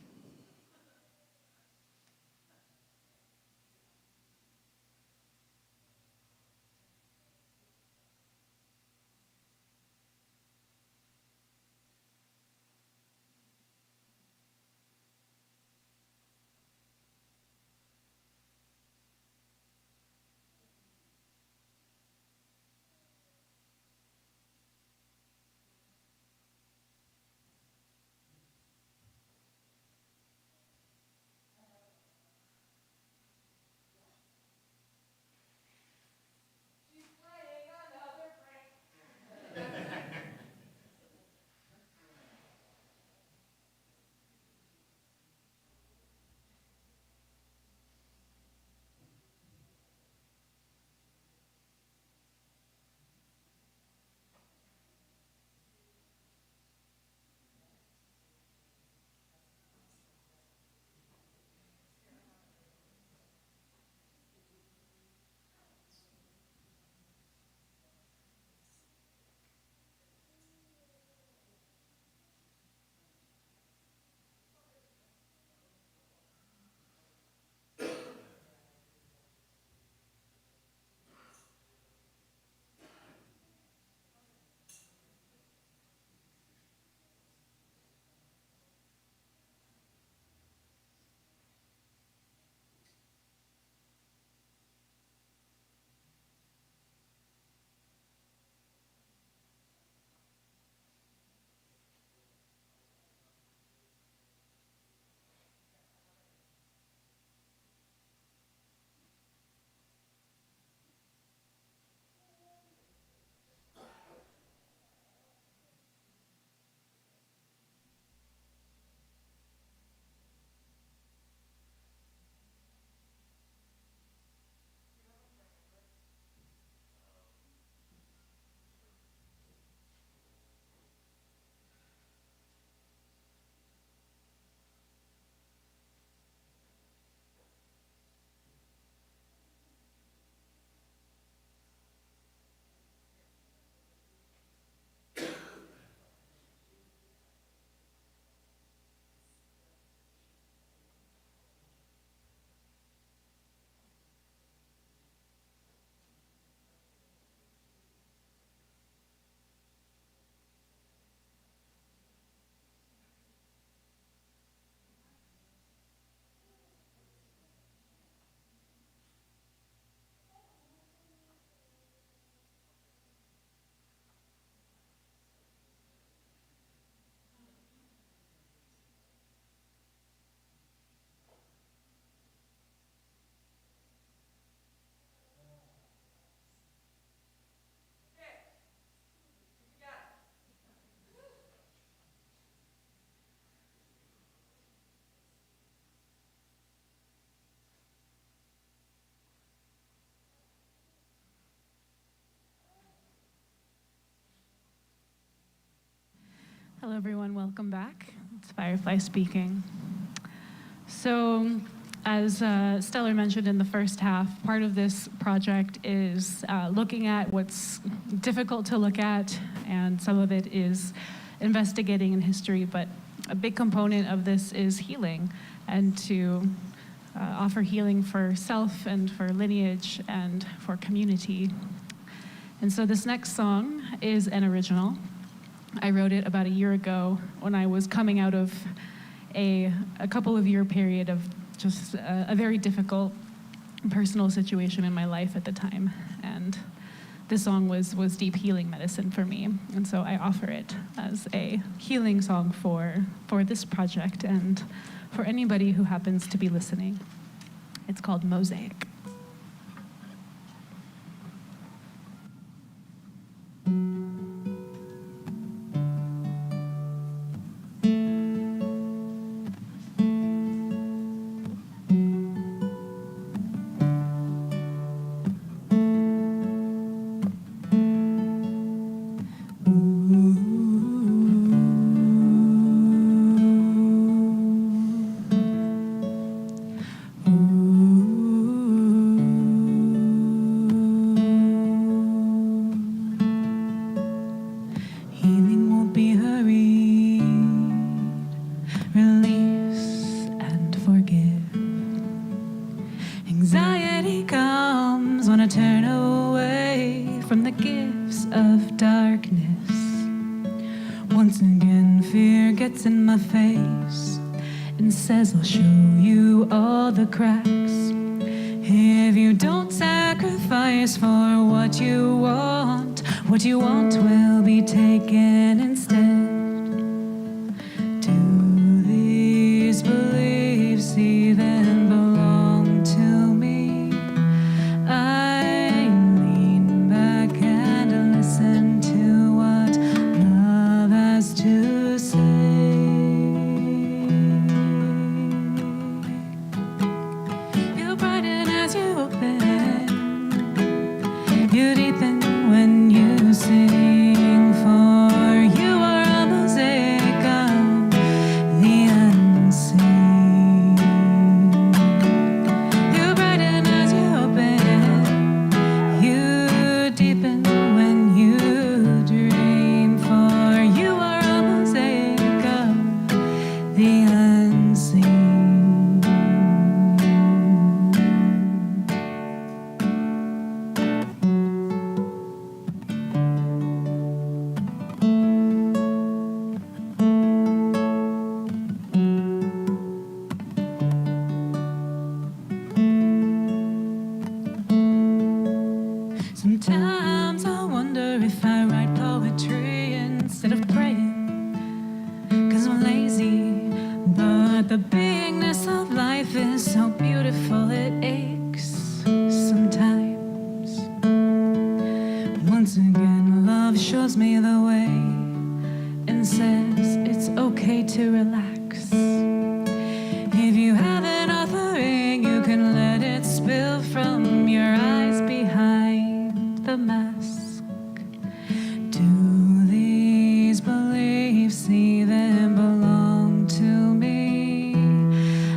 Hello, everyone. Welcome back. It's Firefly speaking. So, as Stellar mentioned in the first half, part of this project is looking at what's difficult to look at, and some of it is investigating in history, but a big component of this is healing, and to offer healing for self and for lineage and for community. And so this next song is an original. I wrote it about a year ago when I was coming out of a couple of year period of just a very difficult personal situation in my life at the time. And this song was deep healing medicine for me. And so I offer it as a healing song for this project and for anybody who happens to be listening. It's called Mosaic. from the gifts of darkness. Once again, fear gets in my face and says, I'll show you all the cracks. If you don't sacrifice for what you want will be taken instead. Do these beliefs even belong to me? I lean back and listen to what love has to say. You brighten as you open, you deepen when you sing, for you are a mosaic of the unseen. You brighten as you open, you deepen when you dream, for you are a mosaic of the unseen. Sometimes I wonder if I write poetry instead of praying, 'cause I'm lazy. But the beingness of life is so beautiful, it aches sometimes. Once again, love shows me the way and says it's okay to relax. If you have an offering, you can let it spill from your eyes behind the mask. Do these beliefs even belong to me?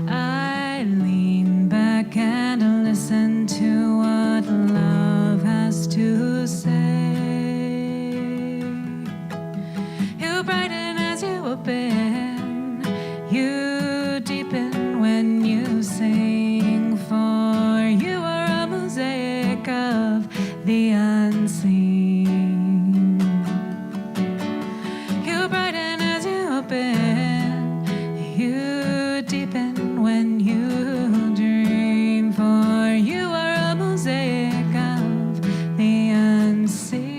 I lean back and listen to what love has to say. You brighten as you open, you deepen when you sing, for you are a mosaic of the unseen. You brighten as you open, you deepen when you dream, for you are a mosaic of the unseen.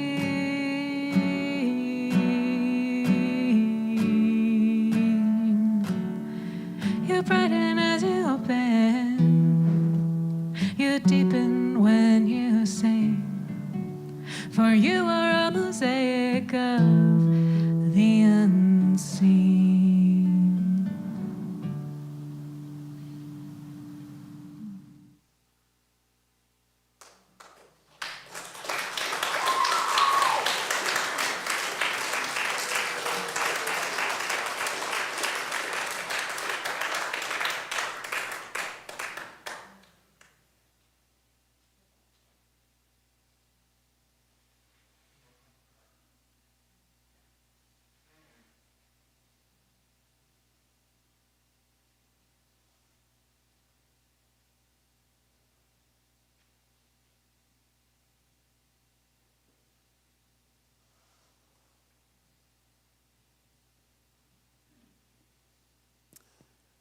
You brighten as you open, you deepen when you sing, for you are a mosaic of the unseen.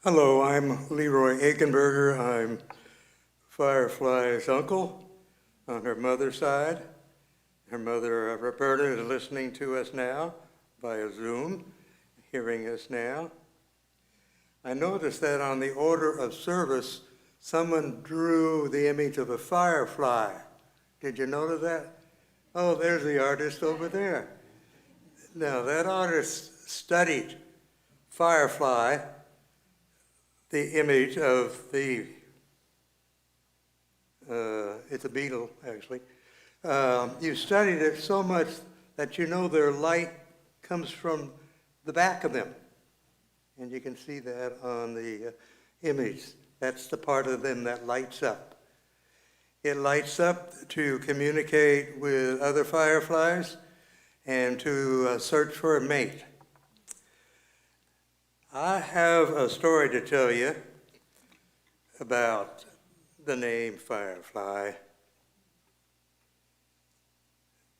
Hello, I'm Leroy Aikenberger. I'm Firefly's uncle on her mother's side. Her mother, Roberta, is listening to us now via Zoom, hearing us now. I noticed that on the order of service, someone drew the image of a firefly. Did you notice that? Oh, there's the artist over there. Now, that artist studied firefly, the image of the, it's a beetle, actually. You studied it so much that you know their light comes from the back of them. And you can see that on the image. That's the part of them that lights up. It lights up to communicate with other fireflies and to search for a mate. I have a story to tell you about the name Firefly.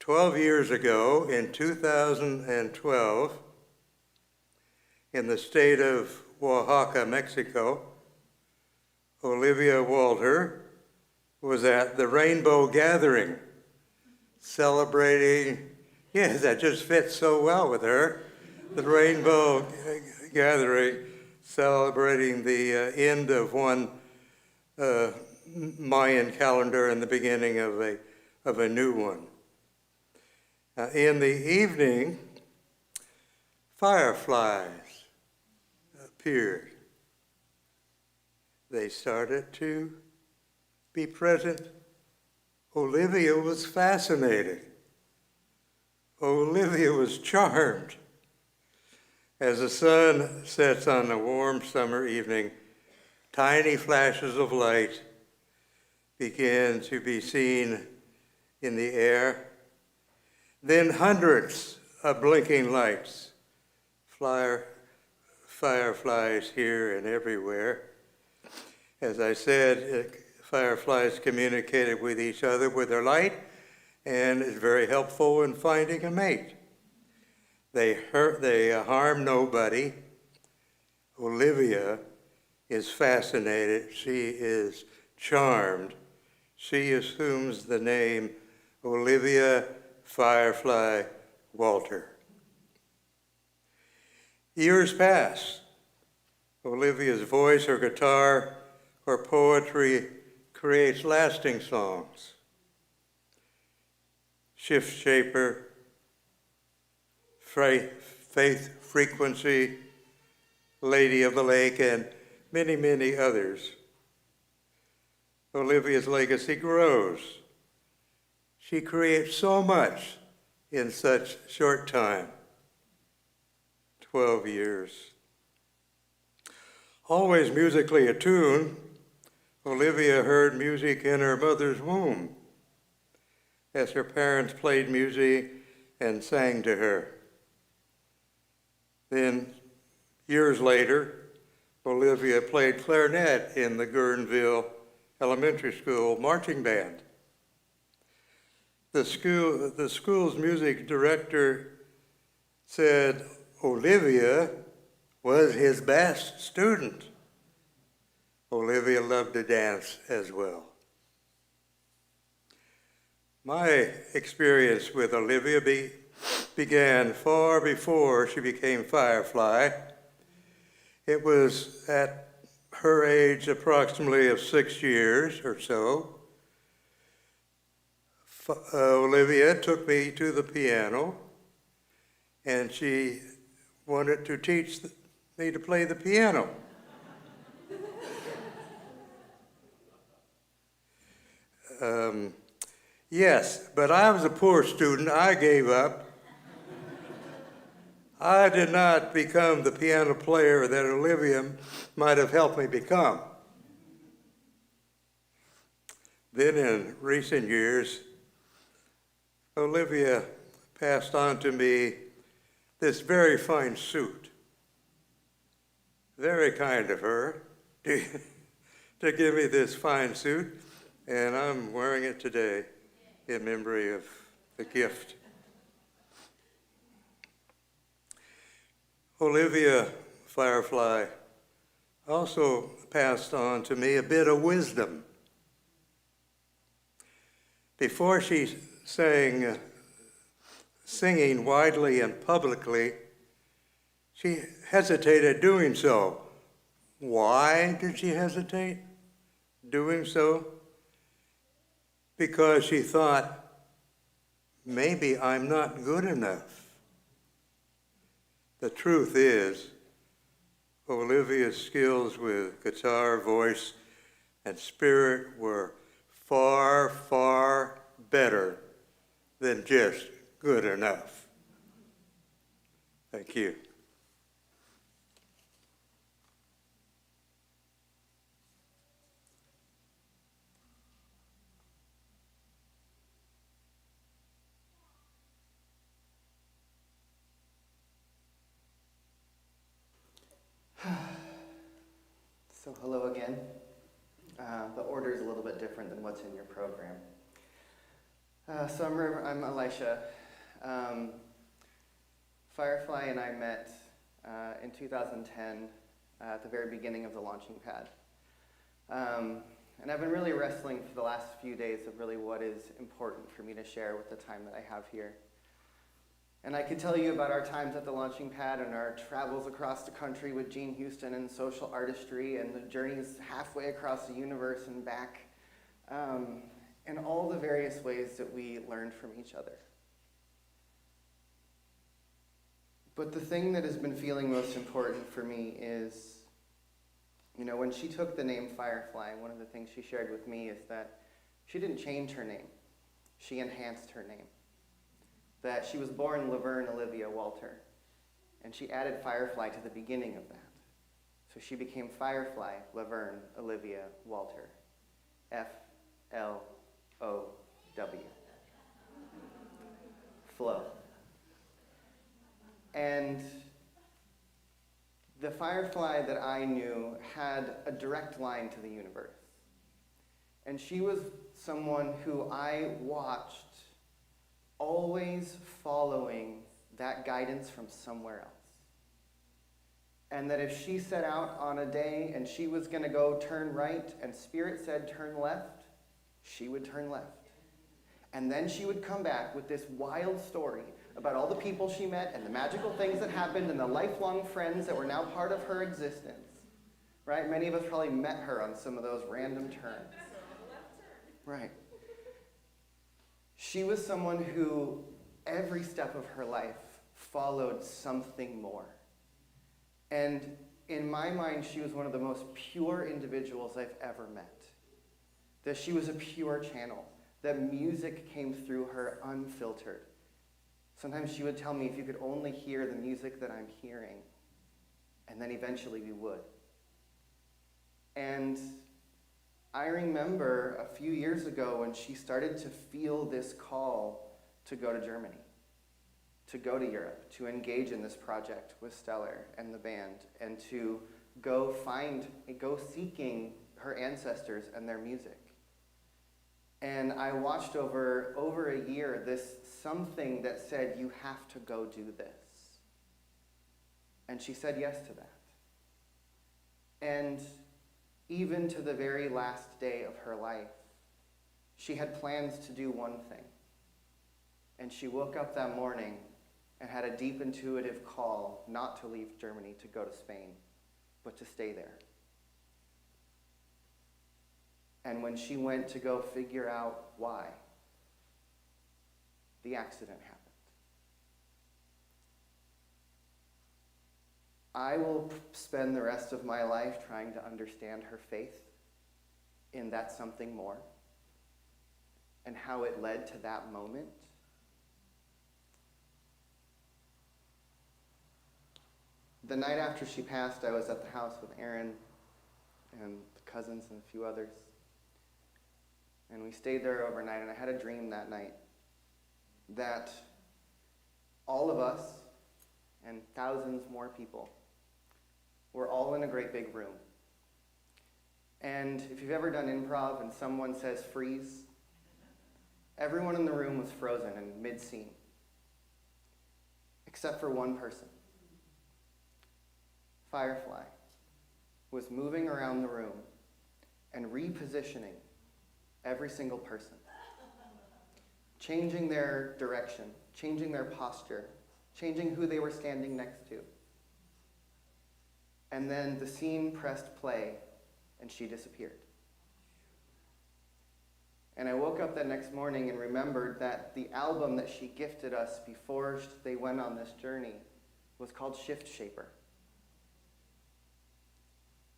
12 years ago, in 2012, in the state of Oaxaca, Mexico, Olivia Walter was at the Rainbow Gathering, celebrating, yes, that just fits so well with her, the Rainbow Gathering, celebrating the end of one Mayan calendar and the beginning of a new one. In the evening, fireflies appeared. They started to be present. Olivia was fascinated. Olivia was charmed. As the sun sets on a warm summer evening, tiny flashes of light begin to be seen in the air. Then hundreds of blinking lights, fireflies here and everywhere. As I said, fireflies communicated with each other with their light and is very helpful in finding a mate. They harm nobody. Olivia is fascinated. She is charmed. She assumes the name Olivia Firefly Walter. Years pass. Olivia's voice, her guitar, her poetry creates lasting songs. Shift Shaper, Faith Frequency, Lady of the Lake, and many, many others. Olivia's legacy grows. She creates so much in such short time, 12 years. Always musically attuned, Olivia heard music in her mother's womb as her parents played music and sang to her. Then, years later, Olivia played clarinet in the Guerneville Elementary School marching band. The school's music director said Olivia was his best student. Olivia loved to dance as well. My experience with Olivia began far before she became Firefly. It was at her age approximately of 6 years or so. Olivia took me to the piano, and she wanted to teach me to play the piano. Yes, but I was a poor student. I gave up. I did not become the piano player that Olivia might have helped me become. Then in recent years, Olivia passed on to me this very fine suit. Very kind of her to give me this fine suit, and I'm wearing it today in memory of the gift. Olivia Firefly also passed on to me a bit of wisdom. Before she sang singing widely and publicly, she hesitated doing so. Why did she hesitate doing so? Because she thought, maybe I'm not good enough. The truth is, Olivia's skills with guitar, voice, and spirit were far, far better than just good enough. Thank you. So hello again. The order is a little bit different than what's in your program. I'm Elisha. Firefly and I met in 2010 at the very beginning of the launching pad. And I've been really wrestling for the last few days of really what is important for me to share with the time that I have here. And I could tell you about our times at the launching pad and our travels across the country with Gene Houston and social artistry and the journeys halfway across the universe and back, and all the various ways that we learned from each other. But the thing that has been feeling most important for me is, when she took the name Firefly, one of the things she shared with me is that she didn't change her name. She enhanced her name. That she was born Laverne Olivia Walter, and she added Firefly to the beginning of that. So she became Firefly Laverne Olivia Walter. F-L-O-W. Flow. And the Firefly that I knew had a direct line to the universe. And she was someone who I watched always following that guidance from somewhere else. And that if she set out on a day and she was going to go turn right and Spirit said turn left, she would turn left. And then she would come back with this wild story about all the people she met and the magical things that happened and the lifelong friends that were now part of her existence. Right? Many of us probably met her on some of those random turns. Right. She was someone who every step of her life followed something more. And in my mind, she was one of the most pure individuals I've ever met. That she was a pure channel. That music came through her unfiltered. Sometimes she would tell me, if you could only hear the music that I'm hearing, and then eventually we would. And I remember a few years ago when she started to feel this call to go to Germany, to go to Europe, to engage in this project with Stellar and the band, and to go seeking her ancestors and their music. And I watched over a year this something that said, you have to go do this. And she said yes to that. And even to the very last day of her life, she had plans to do one thing. And she woke up that morning and had a deep intuitive call not to leave Germany to go to Spain, but to stay there. And when she went to go figure out why, the accident happened. I will spend the rest of my life trying to understand her faith in that something more and how it led to that moment. The night after she passed, I was at the house with Aaron and the cousins and a few others. And we stayed there overnight, and I had a dream that night that all of us and thousands more people were all in a great big room. And if you've ever done improv and someone says freeze, everyone in the room was frozen in mid-scene, except for one person. Firefly was moving around the room and repositioning every single person, changing their direction, changing their posture, changing who they were standing next to. And then the scene pressed play, and she disappeared. And I woke up that next morning and remembered that the album that she gifted us before they went on this journey was called Shift Shaper.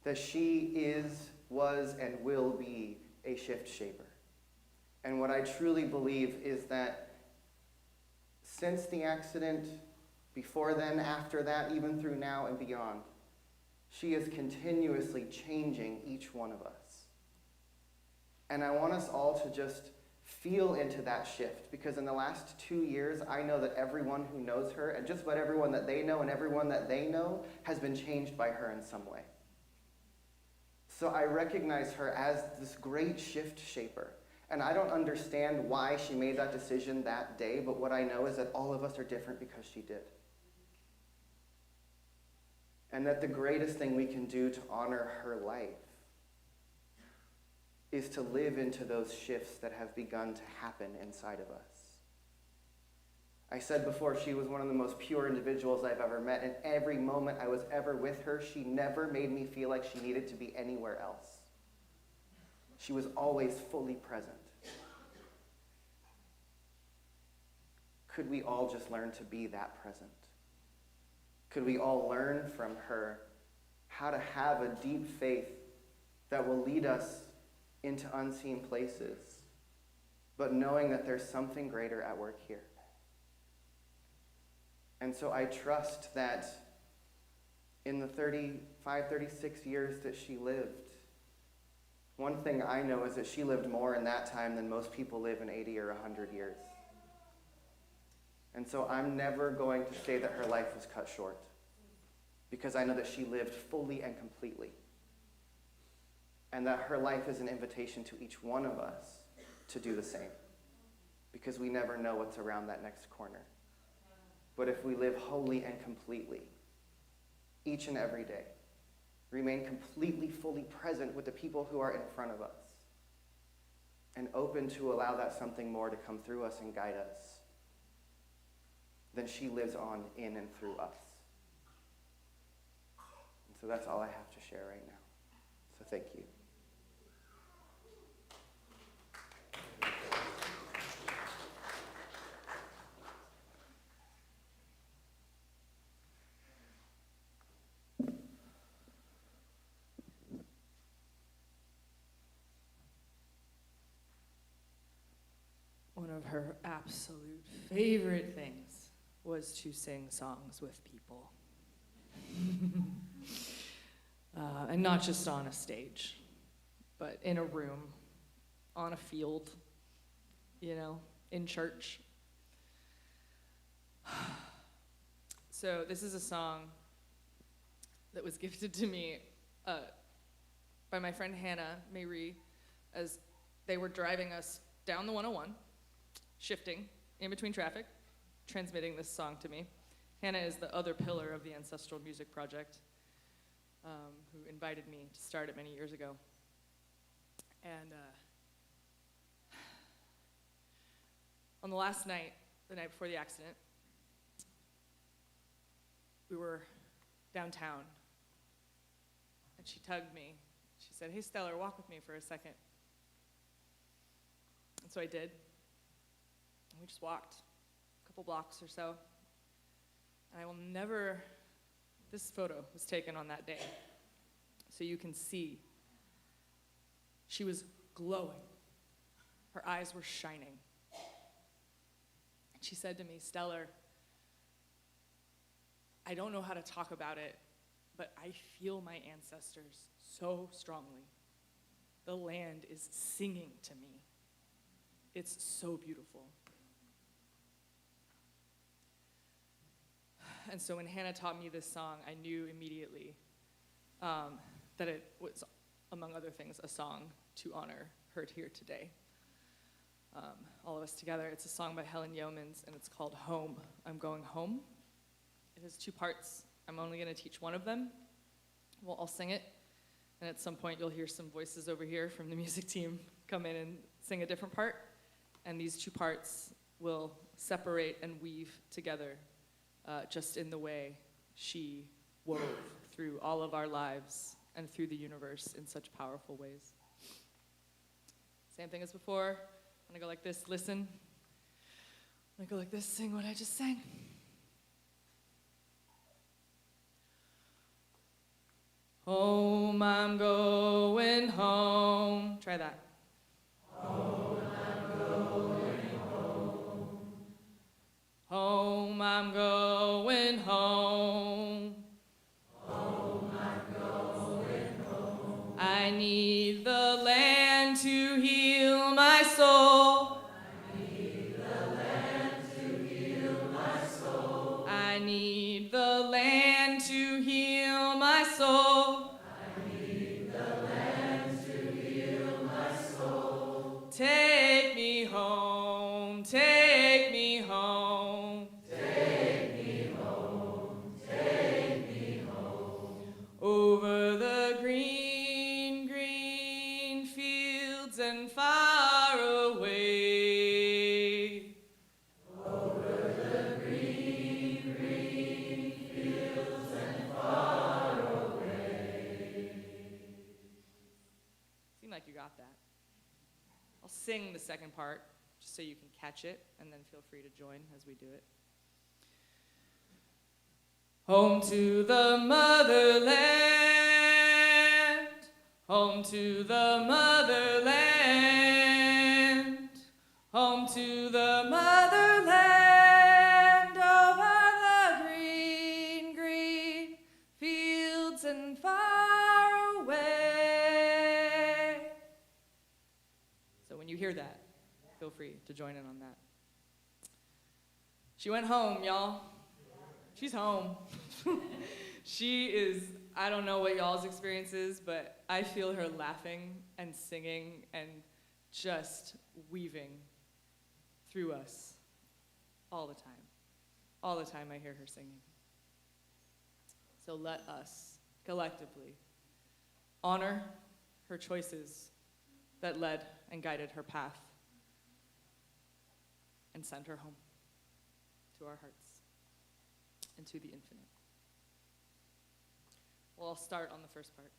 That she is, was, and will be a shift shaper. And what I truly believe is that since the accident, before then, after that, even through now and beyond, she is continuously changing each one of us. And I want us all to just feel into that shift, because in the last 2 years, I know that everyone who knows her, and just about everyone that they know and everyone that they know, has been changed by her in some way. So I recognize her as this great shift shaper. And I don't understand why she made that decision that day, but what I know is that all of us are different because she did. And that the greatest thing we can do to honor her life is to live into those shifts that have begun to happen inside of us. I said before, she was one of the most pure individuals I've ever met, and every moment I was ever with her, she never made me feel like she needed to be anywhere else. She was always fully present. Could we all just learn to be that present? Could we all learn from her how to have a deep faith that will lead us into unseen places, but knowing that there's something greater at work here? And so I trust that in the 35, 36 years that she lived, one thing I know is that she lived more in that time than most people live in 80 or 100 years. And so I'm never going to say that her life was cut short, because I know that she lived fully and completely. And that her life is an invitation to each one of us to do the same, because we never know what's around that next corner. But if we live wholly and completely, each and every day, remain completely, fully present with the people who are in front of us, and open to allow that something more to come through us and guide us, then she lives on in and through us. And so that's all I have to share right now. So thank you. One of her absolute favorite things was to sing songs with people. And not just on a stage, but in a room, on a field, in church. So this is a song that was gifted to me by my friend Hannah Mayrie as they were driving us down the 101, shifting in between traffic, transmitting this song to me. Hannah is the other pillar of the Ancestral Music Project, who invited me to start it many years ago. And on the last night, the night before the accident, we were downtown, and she tugged me. She said, "Hey, Stellar, walk with me for a second." And so I did. And we just walked a couple blocks or so. And I will never, this photo was taken on that day. So you can see she was glowing. Her eyes were shining. And she said to me, "Stellar, I don't know how to talk about it, but I feel my ancestors so strongly. The land is singing to me. It's so beautiful." And so when Hannah taught me this song, I knew immediately that it was, among other things, a song to honor her here today. All of us together. It's a song by Helen Yeomans, and it's called Home, I'm Going Home. It has two parts. I'm only going to teach one of them. We'll all sing it, and at some point you'll hear some voices over here from the music team come in and sing a different part, and these two parts will separate and weave together just in the way she wove through all of our lives and through the universe in such powerful ways. Same thing as before. I'm gonna go like this, listen. I'm gonna go like this, sing what I just sang. Home, I'm going home. Try that. Home, I'm going home. Home, I'm going home. Home, I'm going home. I need the land to heal my soul. I need the land to heal my soul. I need the land to heal my soul. I need the land to heal my soul. sing the second part, just so you can catch it, and then feel free to join as we do it. Home to the motherland, home to the motherland, home to the motherland, over the green, green fields and far away. So when you hear that, feel free to join in on that. She went home, y'all. She's home. She is, I don't know what y'all's experience is, but I feel her laughing and singing and just weaving through us all the time. All the time I hear her singing. So let us collectively honor her choices that led and guided her path and send her home to our hearts and to the infinite. Well, I'll start on the first part.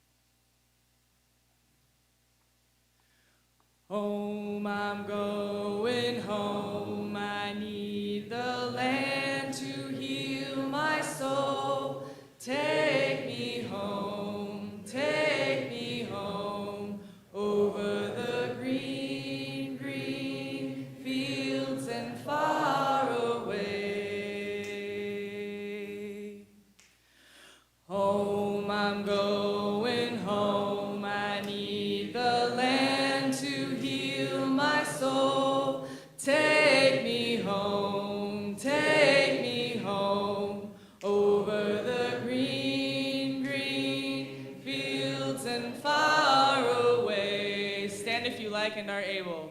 Home, I'm going home. I need the land to heal my soul. Take me home, over the green, green fields and far away. Home, I'm going home. I need the land to heal my soul. Take me home, over the green, green fields and far away. Stand if you like and are able.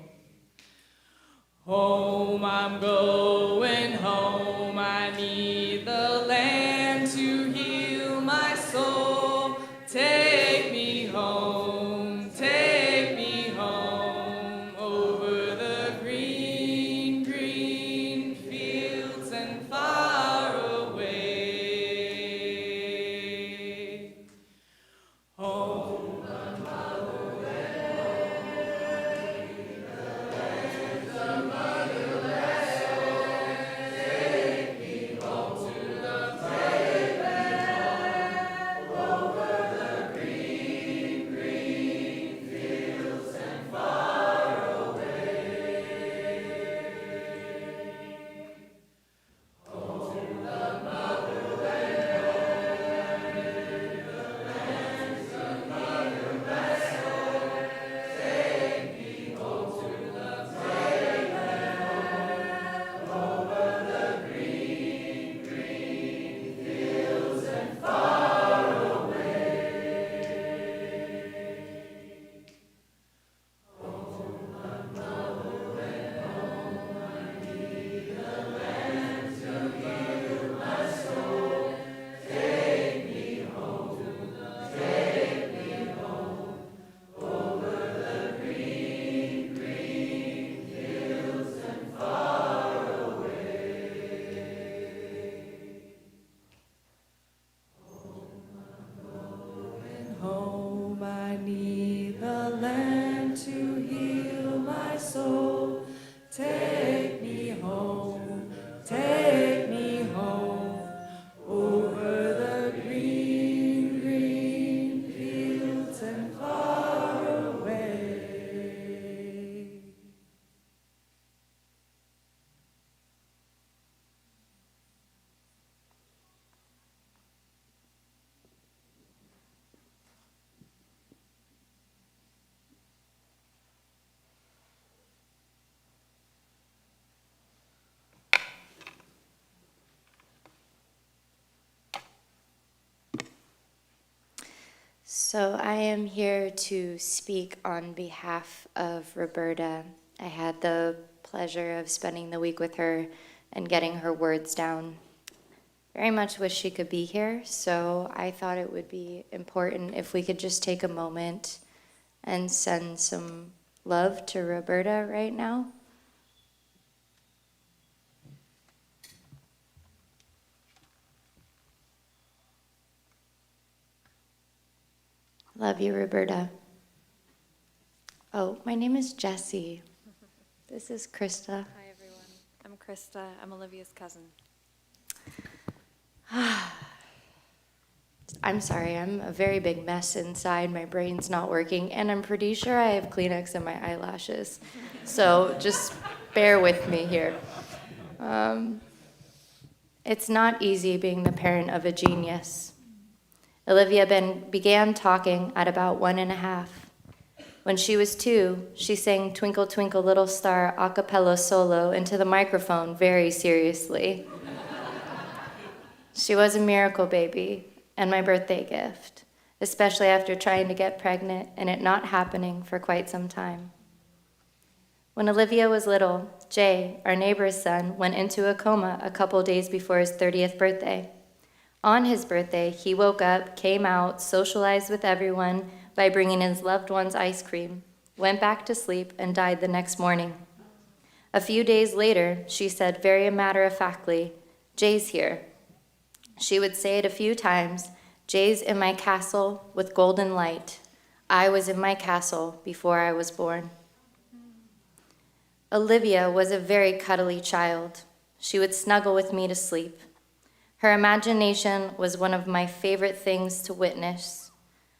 Home, I'm going home. I need the land to heal my soul. Take me home, over the green, green fields and far away. Home. Home, I need the land to heal my soul. Take me home, over the green, green fields and far away. So I am here to speak on behalf of Roberta. I had the pleasure of spending the week with her and getting her words down. Very much wish she could be here, so I thought it would be important if we could just take a moment and send some love to Roberta right now. Love you, Roberta. Oh, my name is Jessie. This is Krista. Hi, everyone. I'm Krista. I'm Olivia's cousin. I'm sorry, I'm a very big mess inside. My brain's not working, and I'm pretty sure I have Kleenex in my eyelashes. So just bear with me here. It's not easy being the parent of a genius. Olivia began talking at about 1.5. When she was 2, she sang Twinkle, Twinkle, Little Star a cappella solo into the microphone very seriously. She was a miracle baby and my birthday gift, especially after trying to get pregnant and it not happening for quite some time. When Olivia was little, Jay, our neighbor's son, went into a coma a couple days before his 30th birthday. On his birthday, he woke up, came out, socialized with everyone by bringing his loved ones ice cream, went back to sleep, and died the next morning. A few days later, she said very matter-of-factly, "Jay's here." She would say it a few times, "Jay's in my castle with golden light. I was in my castle before I was born." Olivia was a very cuddly child. She would snuggle with me to sleep. Her imagination was one of my favorite things to witness.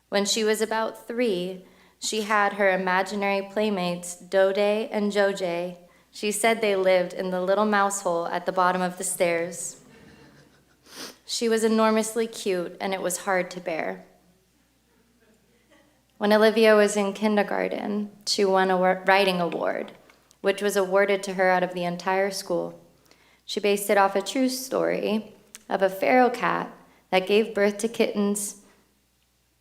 When she was about 3, she had her imaginary playmates, Dode and Joj. She said they lived in the little mouse hole at the bottom of the stairs. She was enormously cute, and it was hard to bear. When Olivia was in kindergarten, she won a writing award, which was awarded to her out of the entire school. She based it off a true story of a feral cat that gave birth to kittens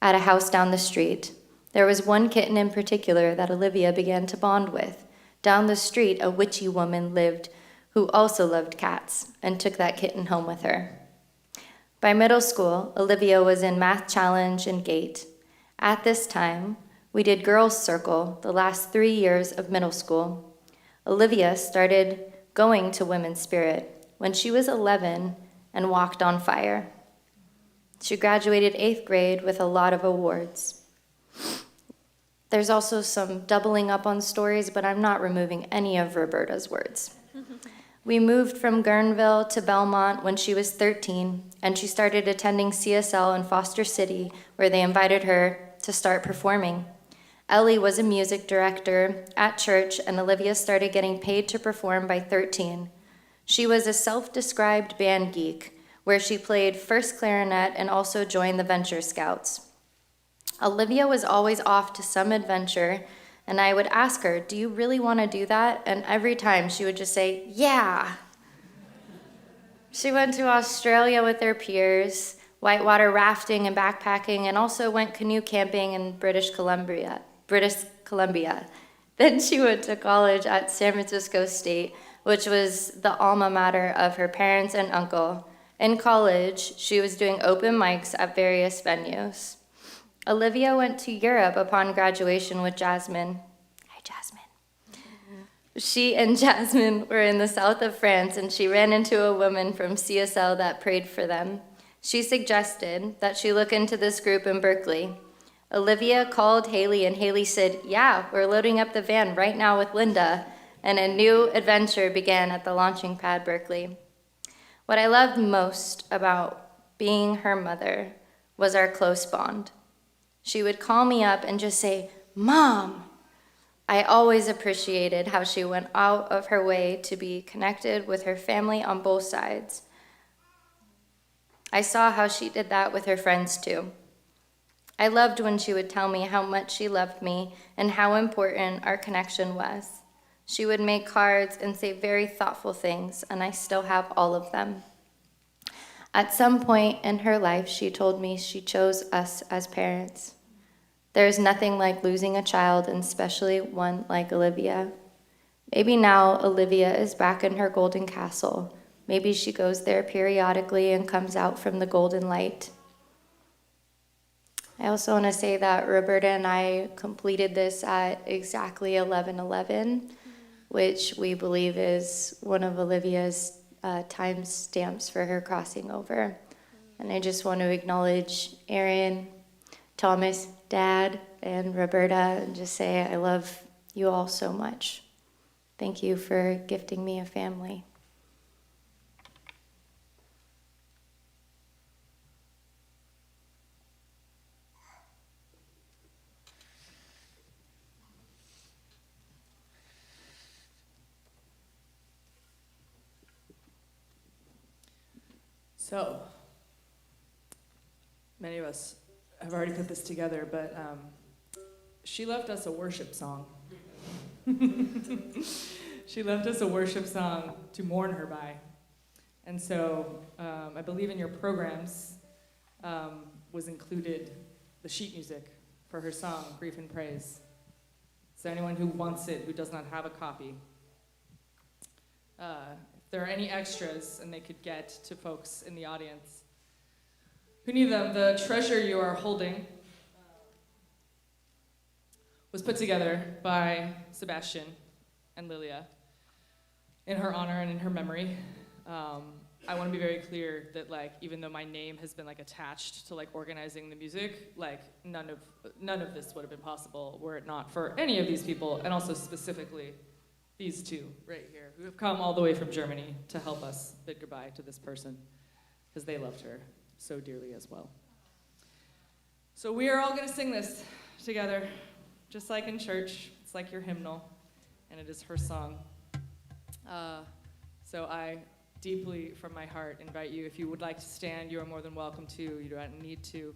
at a house down the street. There was one kitten in particular that Olivia began to bond with. Down the street, a witchy woman lived who also loved cats and took that kitten home with her. By middle school, Olivia was in Math Challenge and GATE. At this time, we did Girls Circle the last 3 years of middle school. Olivia started going to Women's Spirit when she was 11 and walked on fire. She graduated 8th grade with a lot of awards. There's also some doubling up on stories, but I'm not removing any of Roberta's words. We moved from Guerneville to Belmont when she was 13, and she started attending CSL in Foster City, where they invited her to start performing. Ellie was a music director at church, and Olivia started getting paid to perform by 13. She was a self-described band geek, where she played first clarinet and also joined the Venture Scouts. Olivia was always off to some adventure, and I would ask her, "Do you really want to do that?" And every time she would just say, "Yeah." She went to Australia with her peers, whitewater rafting and backpacking, and also went canoe camping in British Columbia. Then she went to college at San Francisco State, which was the alma mater of her parents and uncle. In college, she was doing open mics at various venues. Olivia went to Europe upon graduation with Jasmine. Hi, Jasmine. She and Jasmine were in the south of France, and she ran into a woman from CSL that prayed for them. She suggested that she look into this group in Berkeley. Olivia called Haley, and Haley said, "Yeah, we're loading up the van right now with Linda," and a new adventure began at the launching pad Berkeley. What I loved most about being her mother was our close bond. She would call me up and just say, "Mom." I always appreciated how she went out of her way to be connected with her family on both sides. I saw how she did that with her friends too. I loved when she would tell me how much she loved me and how important our connection was. She would make cards and say very thoughtful things, and I still have all of them. At some point in her life, she told me she chose us as parents. There is nothing like losing a child, and especially one like Olivia. Maybe now Olivia is back in her golden castle. Maybe she goes there periodically and comes out from the golden light. I also want to say that Roberta and I completed this at exactly 11:11, which we believe is one of Olivia's time stamps for her crossing over. And I just want to acknowledge Aaron, Thomas, Dad, and Roberta, and just say I love you all so much. Thank you for gifting me a family. So, many of us have already put this together, but she left us a worship song. She left us a worship song to mourn her by. And so I believe in your programs was included the sheet music for her song, Grief and Praise. So anyone who wants it, who does not have a copy, if there are any extras and they could get to folks in the audience who need them, the treasure you are holding was put together by Sebastian and Lilia in her honor and in her memory. I want to be very clear that, like, even though my name has been like attached to like organizing the music, like none of this would have been possible were it not for any of these people, and also specifically these two right here, who have come all the way from Germany to help us bid goodbye to this person, because they loved her so dearly as well. So we are all going to sing this together, just like in church. It's like your hymnal, and it is her song. So I deeply, from my heart, invite you, if you would like to stand, you are more than welcome to. You don't need to,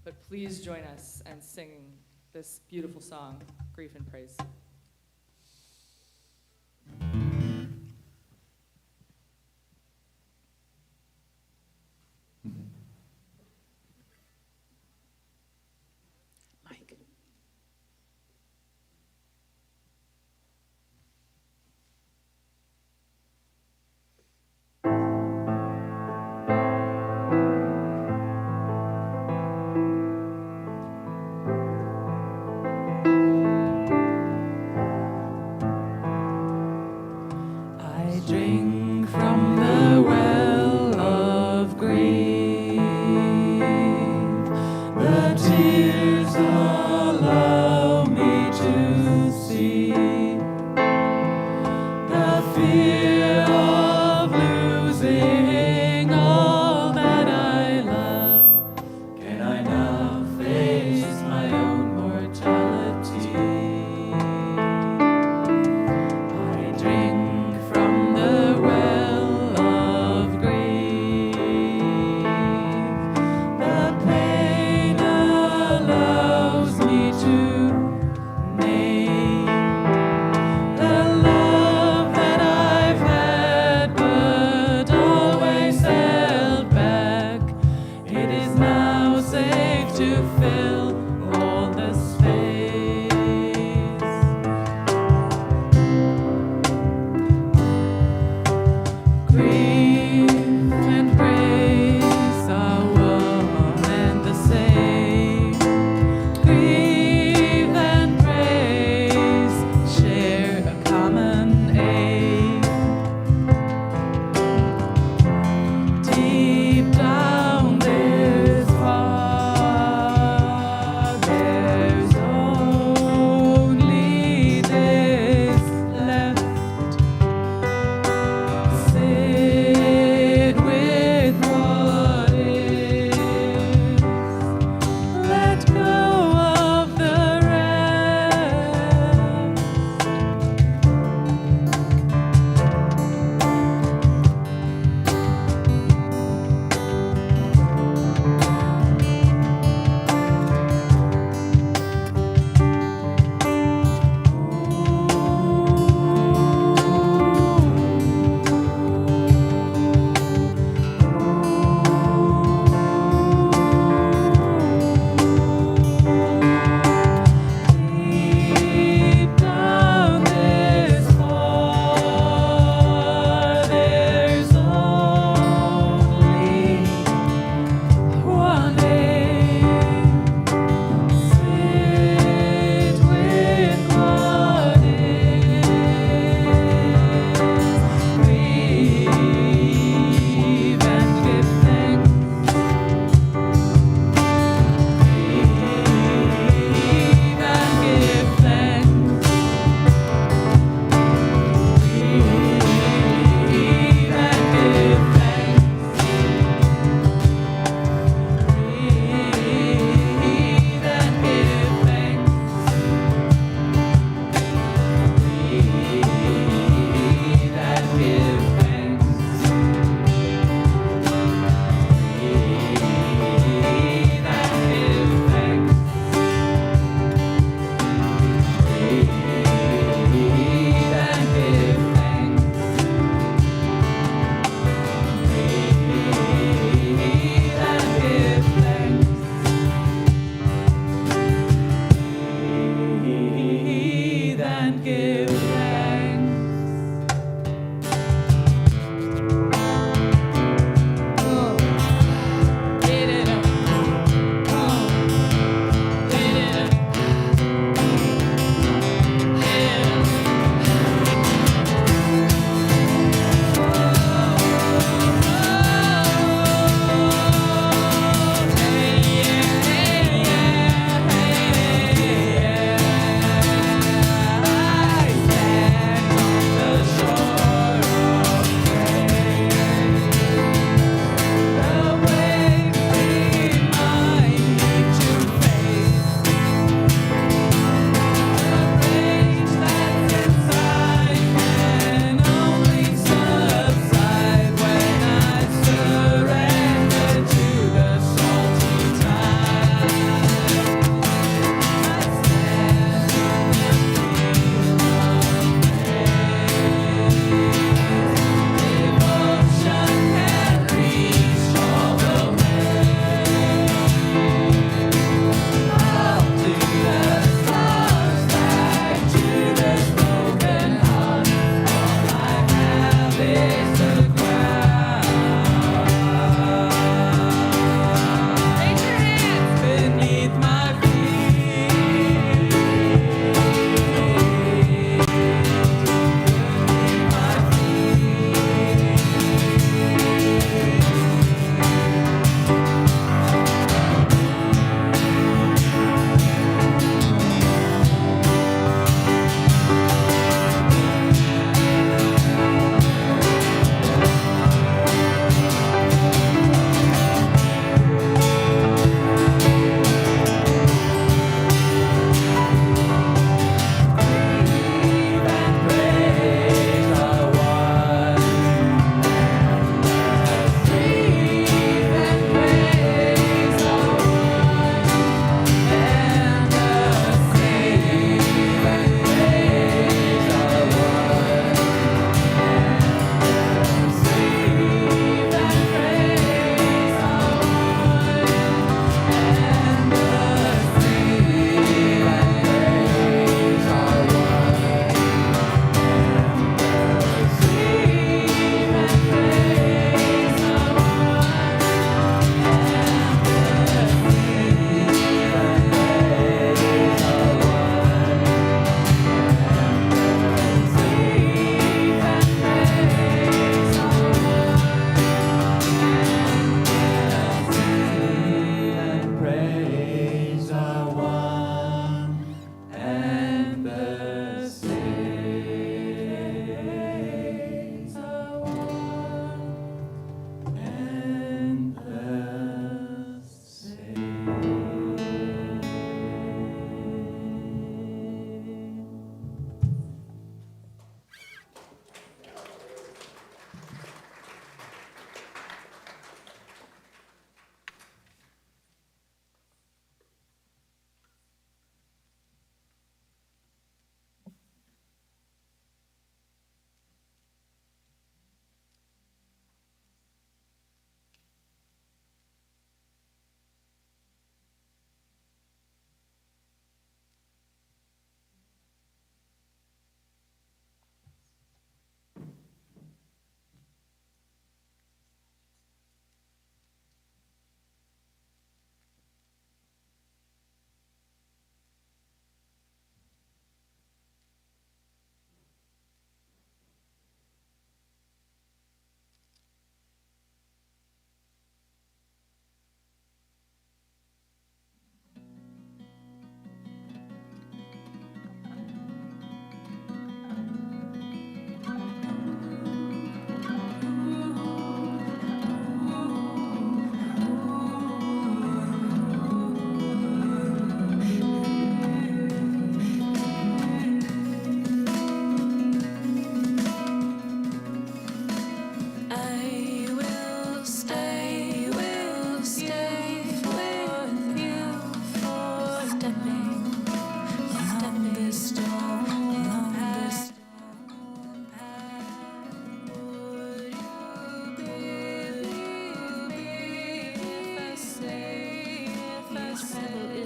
but please join us and sing this beautiful song, Grief and Praise. Mike.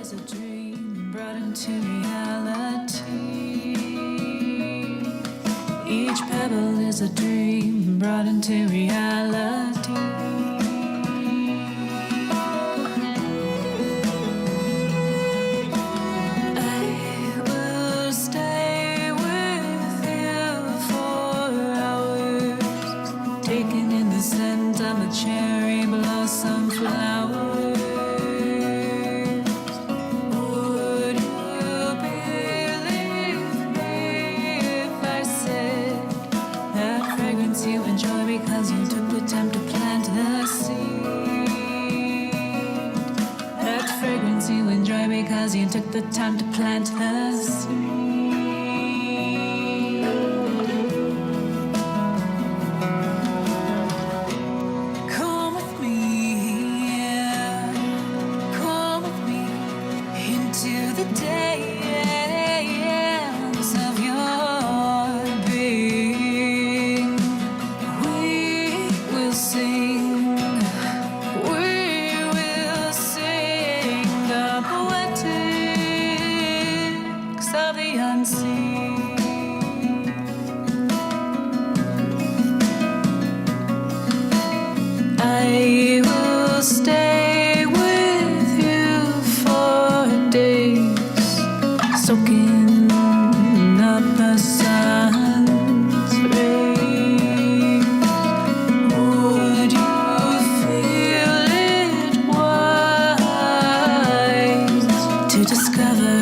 is a dream brought into reality. Each pebble is a dream brought into reality. I will stay with you for hours, taking in the scent of the cherry blossom flowers. You enjoy because you took the time to plant the seed. That fragrance you enjoy because you took the time to plant the seed. Come with me, yeah. Come with me into the dance of your being. We will sing the poetics of the unseen. I will stay with you for days, soaking up the sun's rays. Would you feel it wise to discover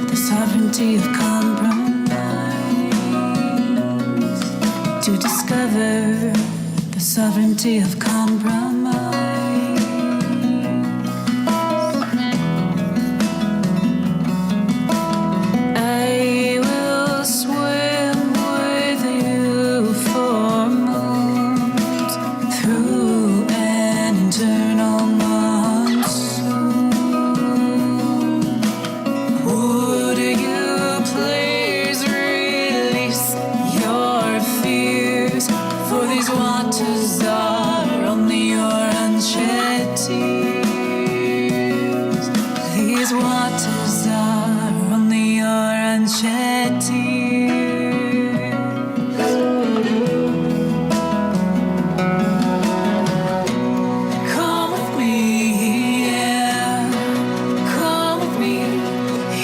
the sovereignty of compromise? To discover the sovereignty of compromise. I will swim with you for moons through an eternal monsoon. Would you please release your fears? For these waters are only your unshed tears. These waters are only your unshed tears. Come with me, yeah. Come with me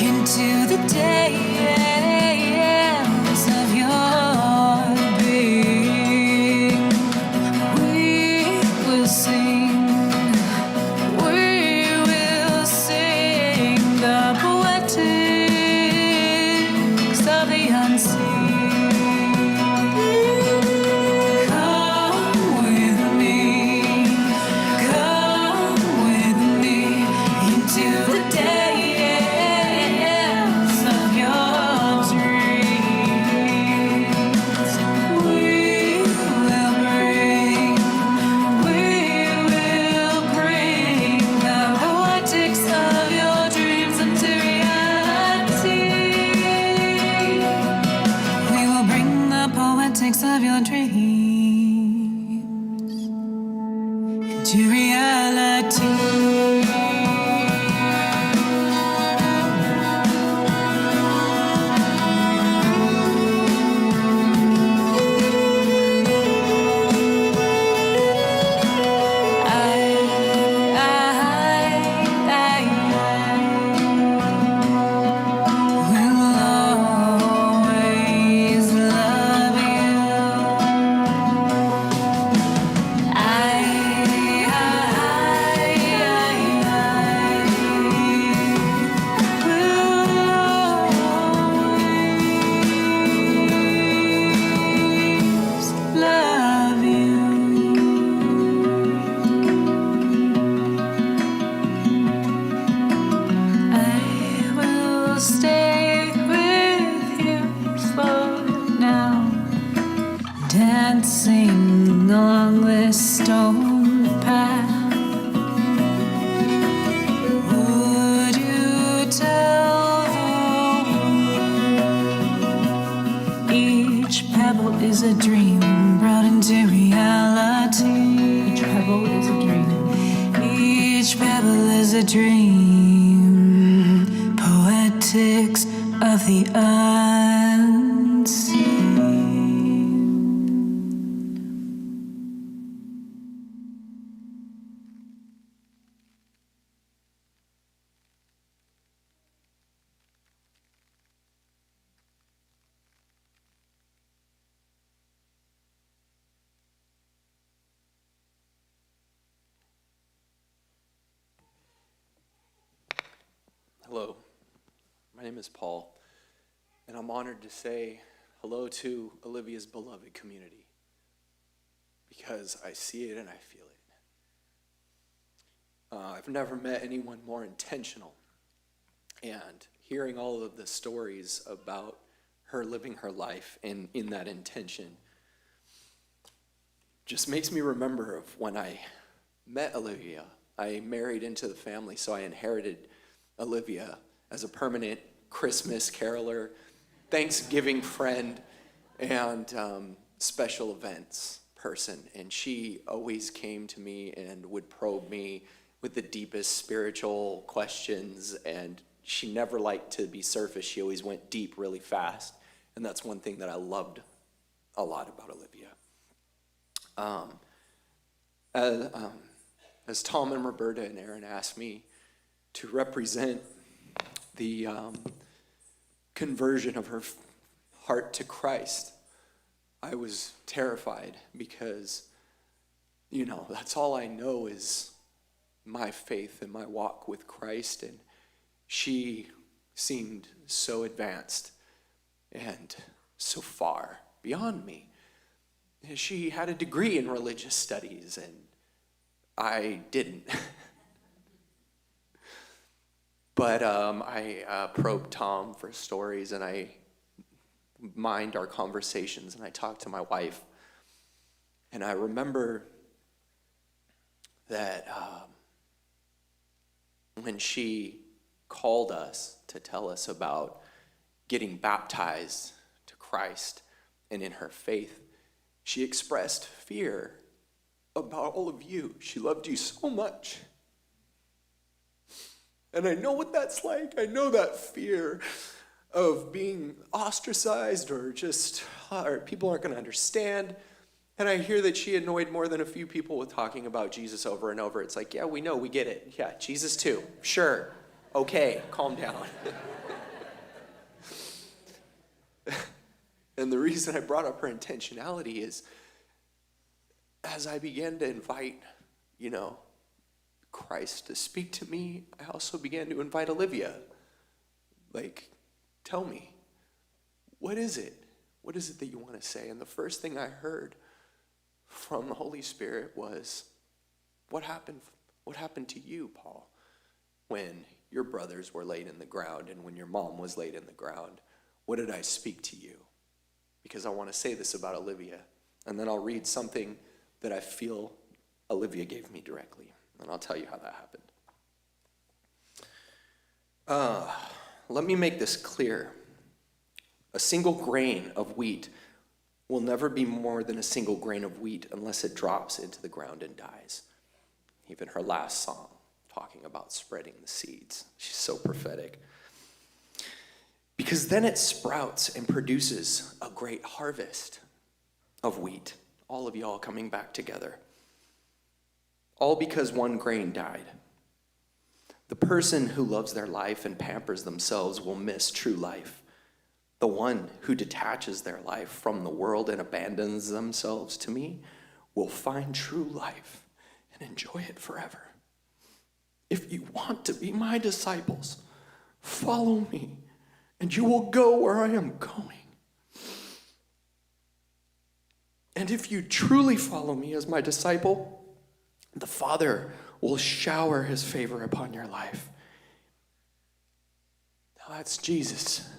into the dance of your being. We will sing the poetics of the unseen. Come with me into the dance of your dreams. We will bring the poetics of your dreams into reality. We will bring the poetics of your dreams into reality. Stay with you for now, dancing along this stone path. Would you tell the world each pebble is a dream brought into reality? Each pebble is a dream. Each pebble is a dream. of the unseen. Hello, my name is Paul, and I'm honored to say hello to Olivia's beloved community, because I see it and I feel it. I've never met anyone more intentional, and hearing all of the stories about her living her life and in that intention just makes me remember of when I met Olivia. I married into the family, so I inherited Olivia as a permanent Christmas caroler, Thanksgiving friend, and special events person. And she always came to me and would probe me with the deepest spiritual questions, and she never liked to be surface. She always went deep really fast, and that's one thing that I loved a lot about Olivia. As Tom and Roberta and Aaron asked me to represent the conversion of her heart to Christ, I was terrified because, that's all I know is my faith and my walk with Christ, and she seemed so advanced and so far beyond me. She had a degree in religious studies, and I didn't. But I probed Tom for stories, and I mined our conversations, and I talked to my wife. And I remember that when she called us to tell us about getting baptized to Christ and in her faith, she expressed fear about all of you. She loved you so much. And I know what that's like. I know that fear of being ostracized or people aren't going to understand. And I hear that she annoyed more than a few people with talking about Jesus over and over. It's like, yeah, we know, we get it. Yeah, Jesus too. Sure. Okay, calm down. And the reason I brought up her intentionality is as I began to invite, Christ to speak to me, I also began to invite Olivia. Tell me, what is it? What is it that you want to say? And the first thing I heard from the Holy Spirit was, what happened to you, Paul, when your brothers were laid in the ground and when your mom was laid in the ground? What did I speak to you? Because I want to say this about Olivia, and then I'll read something that I feel Olivia gave me directly. And I'll tell you how that happened. Let me make this clear. A single grain of wheat will never be more than a single grain of wheat unless it drops into the ground and dies. Even her last song, talking about spreading the seeds. She's so prophetic. Because then it sprouts and produces a great harvest of wheat. All of y'all coming back together. All because one grain died. The person who loves their life and pampers themselves will miss true life. The one who detaches their life from the world and abandons themselves to me will find true life and enjoy it forever. If you want to be my disciples, follow me, and you will go where I am going. And if you truly follow me as my disciple, the Father will shower his favor upon your life. Now that's Jesus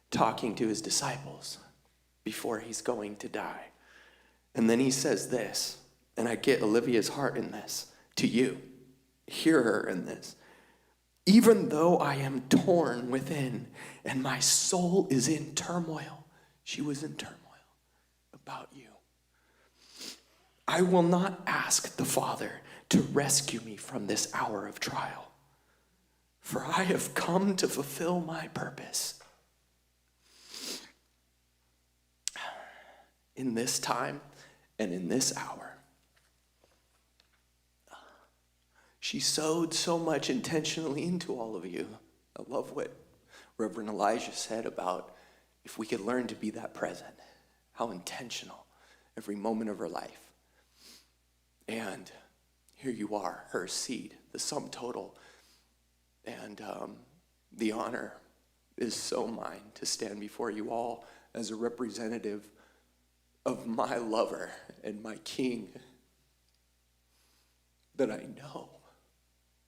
talking to his disciples before he's going to die. And then he says this, and I get Olivia's heart in this, to you. Hear her in this. Even though I am torn within and my soul is in turmoil, she was in turmoil about you. I will not ask the Father to rescue me from this hour of trial, for I have come to fulfill my purpose. in this time and in this hour. She sowed so much intentionally into all of you. I love what Reverend Elijah said about if we could learn to be that present, how intentional every moment of her life. And here you are, her seed, the sum total. And the honor is so mine to stand before you all as a representative of my lover and my king that I know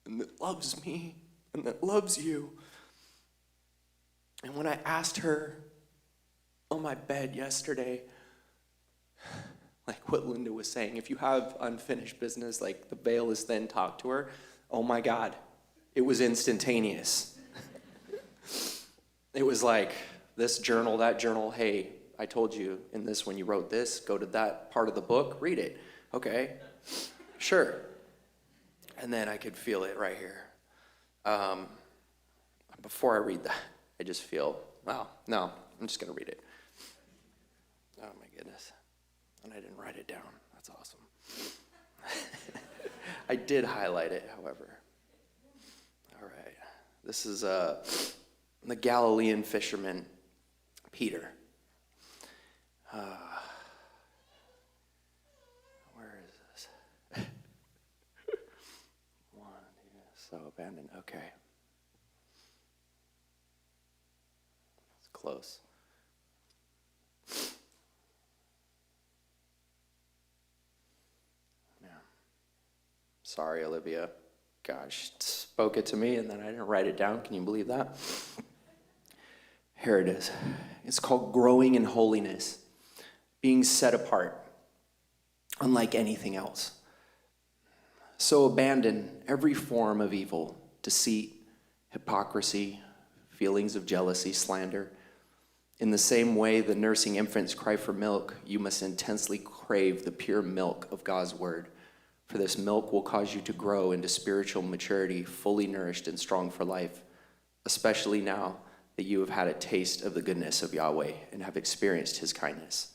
and that loves me and that loves you. And when I asked her on my bed yesterday, like what Linda was saying, if you have unfinished business, like the veil is thin, talk to her. Oh my God, it was instantaneous. It was like this journal, that journal, hey, I told you in this when you wrote this, go to that part of the book, read it. Okay, sure. And then I could feel it right here. Before I read that, I just feel, wow, no, I'm just gonna read it. Oh my goodness. And I didn't write it down. That's awesome. I did highlight it, however. All right. This is the Galilean fisherman, Peter. Where is this? One, two, so abandoned. Okay. It's close. Yeah. Sorry, Olivia. Gosh, spoke it to me and then I didn't write it down. Can you believe that? Here it is. It's called growing in holiness, being set apart, unlike anything else. So abandon every form of evil, deceit, hypocrisy, feelings of jealousy, slander. In the same way the nursing infants cry for milk, you must intensely crave the pure milk of God's word. For this milk will cause you to grow into spiritual maturity, fully nourished and strong for life, especially now that you have had a taste of the goodness of Yahweh and have experienced his kindness.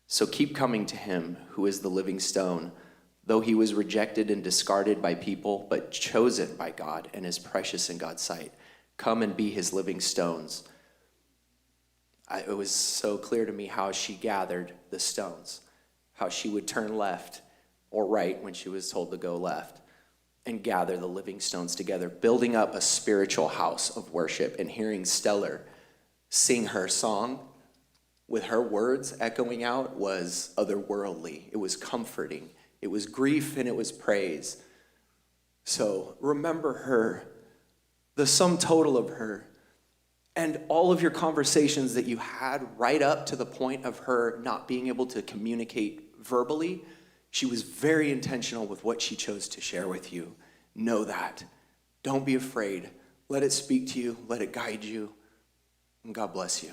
So keep coming to him who is the living stone, though he was rejected and discarded by people, but chosen by God and is precious in God's sight. Come and be his living stones. It was so clear to me how she gathered the stones, how she would turn left or right when she was told to go left, and gather the living stones together, building up a spiritual house of worship. And hearing Stellar sing her song with her words echoing out was otherworldly. It was comforting. It was grief and it was praise. So remember her, the sum total of her, and all of your conversations that you had right up to the point of her not being able to communicate verbally. She was very intentional with what she chose to share with you. Know that. Don't be afraid. Let it speak to you. Let it guide you. And God bless you.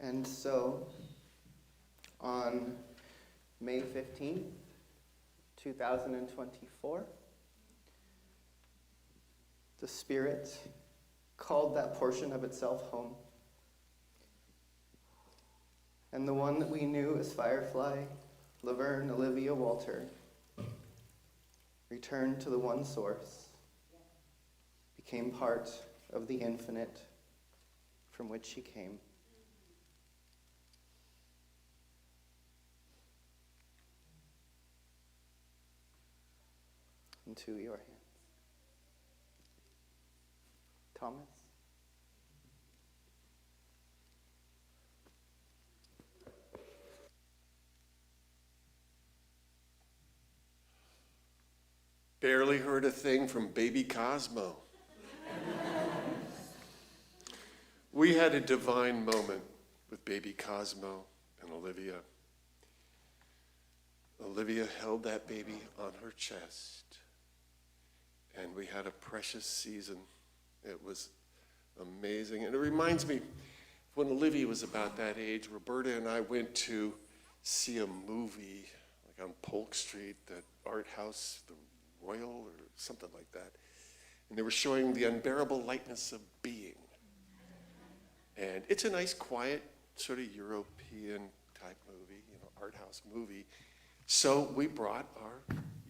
And so, on May 15th, 2024, the Spirit called that portion of itself home. And the one that we knew as Firefly, Laverne Olivia Walter, returned to the one source, became part of the infinite from which she came. into your hands. Thomas? Barely heard a thing from baby Cosmo. We had a divine moment with baby Cosmo and Olivia. Olivia held that baby on her chest, and we had a precious season. It was amazing. And it reminds me, when Olivia was about that age, Roberta and I went to see a movie, like on Polk Street, that art house, the Royal or something like that. And they were showing The Unbearable Lightness of Being. And it's a nice, quiet, sort of European type movie, art house movie. So we brought our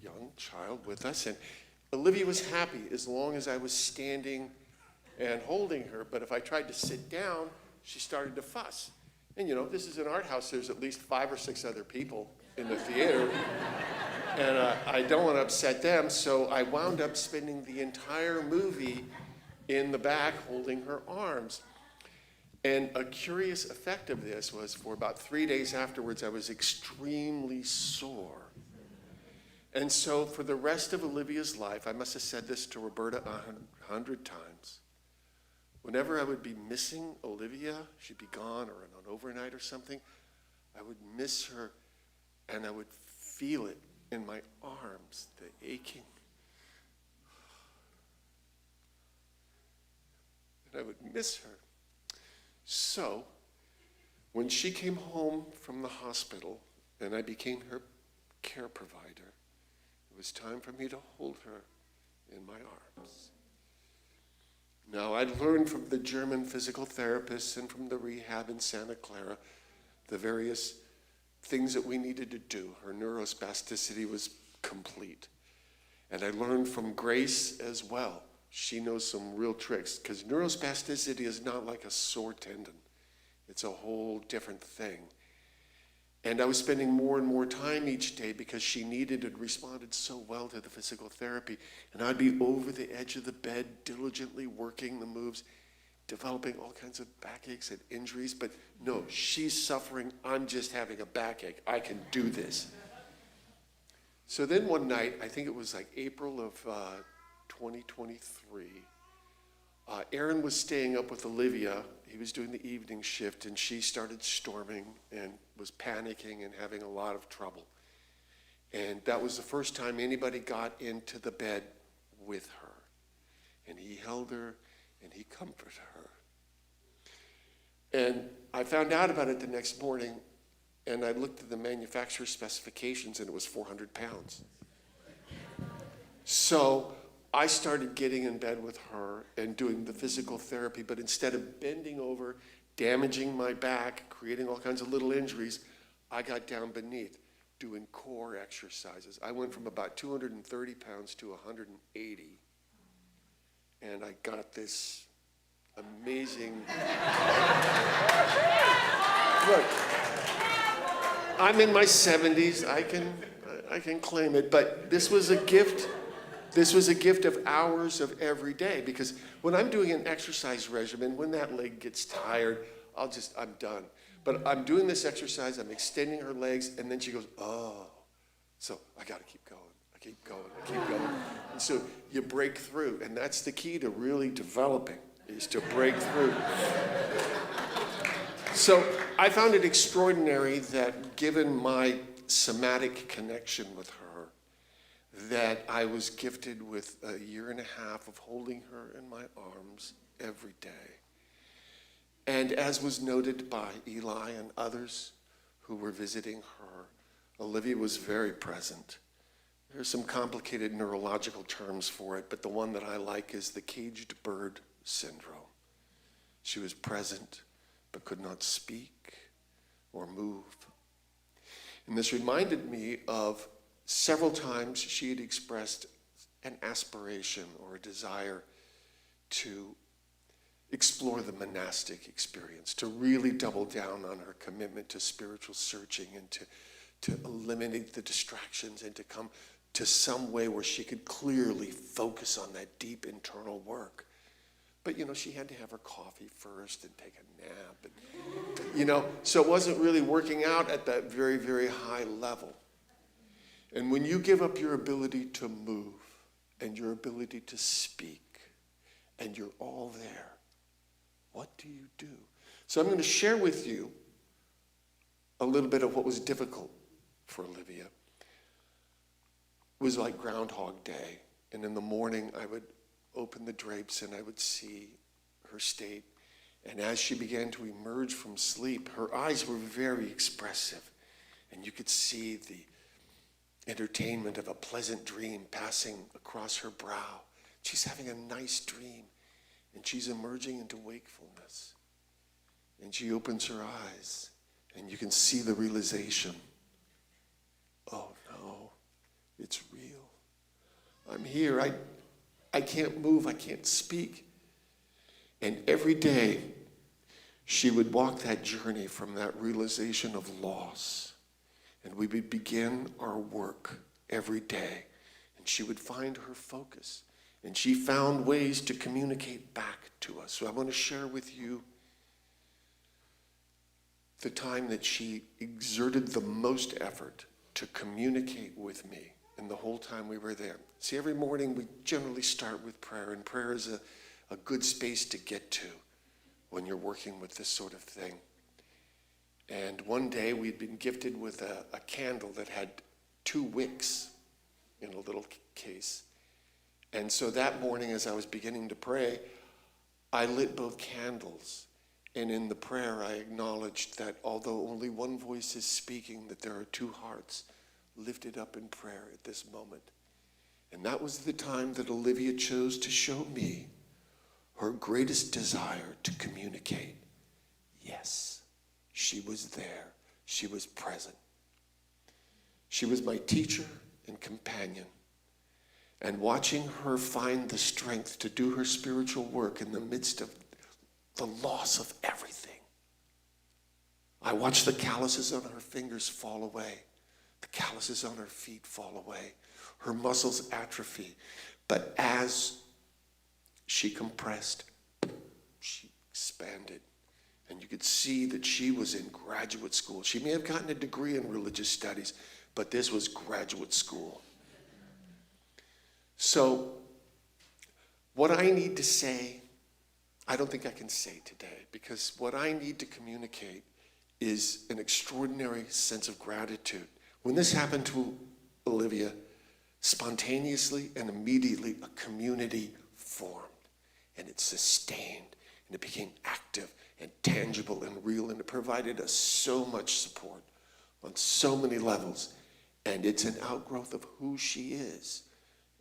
young child with us, and Olivia was happy as long as I was standing and holding her. But if I tried to sit down, she started to fuss. And this is an art house. There's at least 5 or 6 other people in the theater. And I don't want to upset them, so I wound up spending the entire movie in the back holding her arms. And a curious effect of this was for about 3 days afterwards, I was extremely sore. And so for the rest of Olivia's life, I must have said this to Roberta 100 times. Whenever I would be missing Olivia, she'd be gone or on an overnight or something, I would miss her and I would feel it in my arms, the aching. And I would miss her. So, when she came home from the hospital and I became her care provider, it was time for me to hold her in my arms. Now, I'd learned from the German physical therapists and from the rehab in Santa Clara the various things that we needed to do. Her neurospasticity was complete. And I learned from Grace as well. She knows some real tricks, because neurospasticity is not like a sore tendon. It's a whole different thing. And I was spending more and more time each day because she needed and responded so well to the physical therapy. And I'd be over the edge of the bed, diligently working the moves, developing all kinds of backaches and injuries. But no, she's suffering. I'm just having a backache. I can do this. So then one night, I think it was like April of 2023, Aaron was staying up with Olivia. He was doing the evening shift, and she started storming and was panicking and having a lot of trouble. And that was the first time anybody got into the bed with her. And he held her, and he comforted her. And I found out about it the next morning, and I looked at the manufacturer's specifications, and it was 400 pounds. So I started getting in bed with her and doing the physical therapy, but instead of bending over, damaging my back, creating all kinds of little injuries, I got down beneath doing core exercises. I went from about 230 pounds to 180, and I got this amazing... Look, I'm in my 70s, I can claim it, but this was a gift. This was a gift of hours of every day, because when I'm doing an exercise regimen, when that leg gets tired, I'm done. But I'm doing this exercise, I'm extending her legs, and then she goes, oh. So I gotta keep going, I keep going. And so you break through, and that's the key to really developing, is to break through. So I found it extraordinary that given my somatic connection with her, that I was gifted with a year and a half of holding her in my arms every day. And as was noted by Eli and others who were visiting her, Olivia was very present. There's some complicated neurological terms for it, but the one that I like is the caged bird syndrome. She was present, but could not speak or move. And this reminded me of several times she had expressed an aspiration or a desire to explore the monastic experience, to really double down on her commitment to spiritual searching and to eliminate the distractions and to come to some way where she could clearly focus on that deep internal work. But, she had to have her coffee first and take a nap. And, so it wasn't really working out at that very, very high level. And when you give up your ability to move and your ability to speak, and you're all there, what do you do? So I'm going to share with you a little bit of what was difficult for Olivia. It was like Groundhog Day. And in the morning, I would open the drapes and I would see her state. And as she began to emerge from sleep, her eyes were very expressive. And you could see the entertainment of a pleasant dream passing across her brow. She's having a nice dream. And she's emerging into wakefulness. And she opens her eyes. And you can see the realization. Oh no, it's real. I'm here. I can't move. I can't speak. And every day, she would walk that journey from that realization of loss. And we would begin our work every day. And she would find her focus. And she found ways to communicate back to us. So I want to share with you the time that she exerted the most effort to communicate with me. And the whole time we were there. See, every morning we generally start with prayer, and prayer is a good space to get to when you're working with this sort of thing. And one day we'd been gifted with a candle that had 2 wicks in a little case. And so that morning as I was beginning to pray, I lit both candles. And in the prayer I acknowledged that although only one voice is speaking, that there are 2 hearts lifted up in prayer at this moment. And that was the time that Olivia chose to show me her greatest desire to communicate. Yes, she was there. She was present. She was my teacher and companion. And watching her find the strength to do her spiritual work in the midst of the loss of everything. I watched the calluses on her fingers fall away. The calluses on her feet fall away. Her muscles atrophy. But as she compressed, she expanded. And you could see that she was in graduate school. She may have gotten a degree in religious studies, but this was graduate school. So, what I need to say, I don't think I can say today, because what I need to communicate is an extraordinary sense of gratitude. When this happened to Olivia, spontaneously and immediately a community formed, and it sustained, and it became active and tangible and real, and it provided us so much support on so many levels, and it's an outgrowth of who she is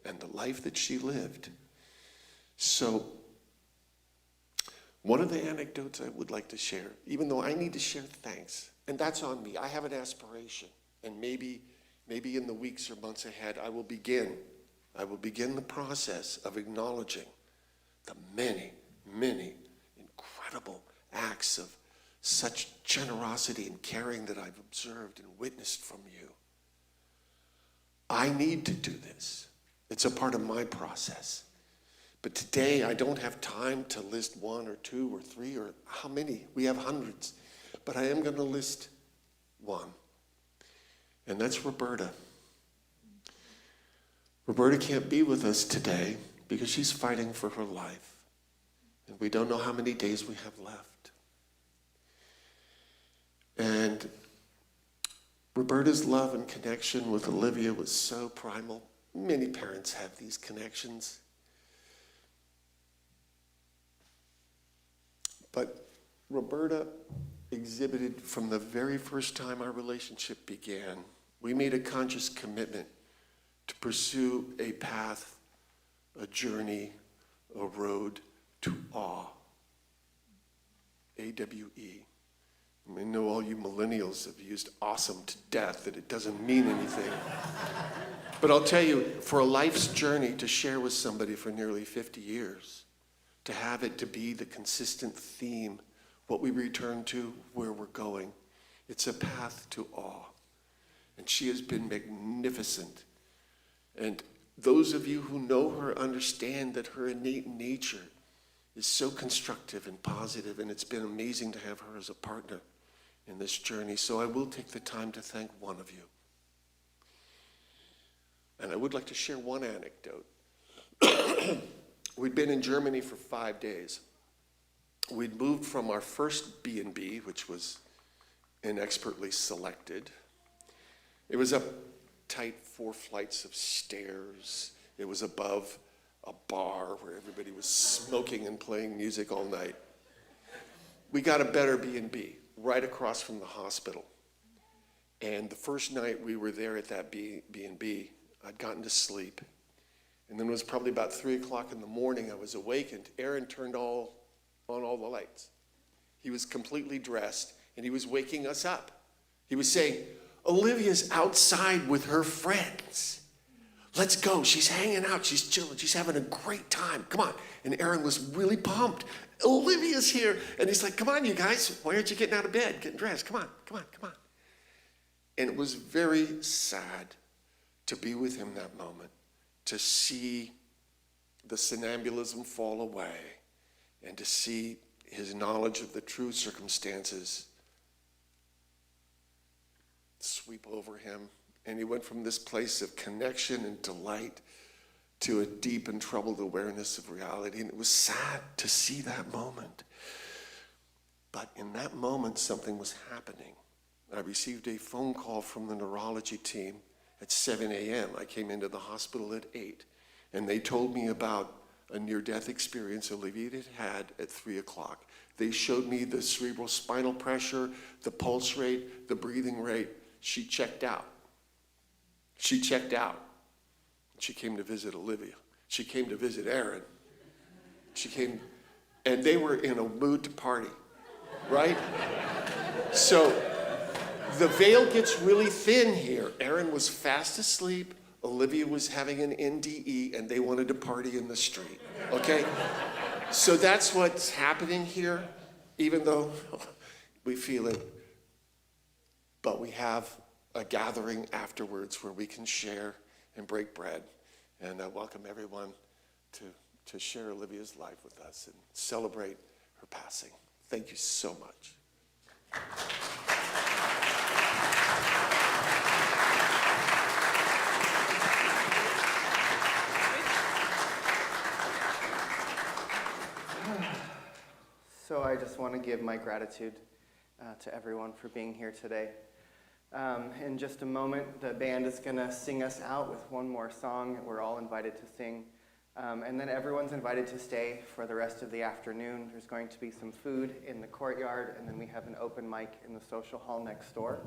and the life that she lived. So, one of the anecdotes I would like to share, even though I need to share thanks, and that's on me. I have an aspiration, and maybe in the weeks or months ahead, I will begin the process of acknowledging the many, many incredible acts of such generosity and caring that I've observed and witnessed from you. I need to do this. It's a part of my process. But today, I don't have time to list 1 or 2 or 3 or how many. We have hundreds. But I am going to list one. And that's Roberta. Roberta can't be with us today because she's fighting for her life. And we don't know how many days we have left. And Roberta's love and connection with Olivia was so primal. Many parents have these connections. But Roberta exhibited from the very first time our relationship began, we made a conscious commitment to pursue a path, a journey, a road to awe. A-W-E. I know all you millennials have used awesome to death, that it doesn't mean anything. But I'll tell you, for a life's journey to share with somebody for nearly 50 years, to have it to be the consistent theme, what we return to, where we're going, it's a path to awe. And she has been magnificent And those of you who know her understand that her innate nature is so constructive and positive, and it's been amazing to have her as a partner in this journey. So I will take the time to thank one of you. And I would like to share one anecdote. We'd been in Germany for 5 days. We'd moved from our first B&B, which was inexpertly selected. It was up tight 4 flights of stairs. It was above a bar where everybody was smoking and playing music all night. We got a better B&B right across from the hospital. And the first night we were there at that B&B, I'd gotten to sleep. And then it was probably about 3 o'clock in the morning, I was awakened. Aaron turned on all the lights. He was completely dressed, and he was waking us up. He was saying, Olivia's outside with her friends. Let's go. She's hanging out. She's chilling. She's having a great time. Come on. And Aaron was really pumped. Olivia's here. And he's like, come on, you guys. Why aren't you getting out of bed, getting dressed? Come on, come on, come on. And it was very sad to be with him that moment, to see the somnambulism fall away, and to see his knowledge of the true circumstances sweep over him. And he went from this place of connection and delight to a deep and troubled awareness of reality. And it was sad to see that moment. But in that moment, something was happening. I received a phone call from the neurology team at 7 a.m. I came into the hospital at 8. And they told me about a near-death experience Olivia had had at 3 o'clock. They showed me the cerebral spinal pressure, the pulse rate, the breathing rate. She checked out. She checked out. She came to visit Olivia. She came to visit Aaron. She came, and they were in a mood to party, right? So the veil gets really thin here. Aaron was fast asleep. Olivia was having an NDE, and they wanted to party in the street, okay? So that's what's happening here, even though we feel it. But we have a gathering afterwards where we can share and break bread. And I welcome everyone to share Olivia's life with us and celebrate her passing. Thank you so much. So I just want to give my gratitude to everyone for being here today. In just a moment, the band is going to sing us out with one more song that we're all invited to sing. And then everyone's invited to stay for the rest of the afternoon. There's going to be some food in the courtyard, and then we have an open mic in the social hall next door.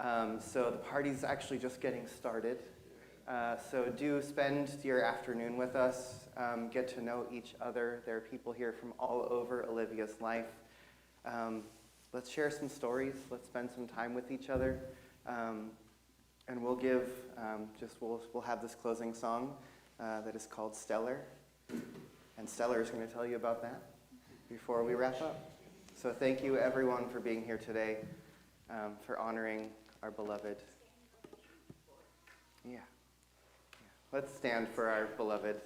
So the party's actually just getting started. So do spend your afternoon with us. Get to know each other. There are people here from all over Olivia's life. Let's share some stories. Let's spend some time with each other. And we'll give, we'll have this closing song that is called Stellar. And Stellar is going to tell you about that before we wrap up. So thank you everyone for being here today, for honoring our beloved. Yeah. Let's stand for our beloved.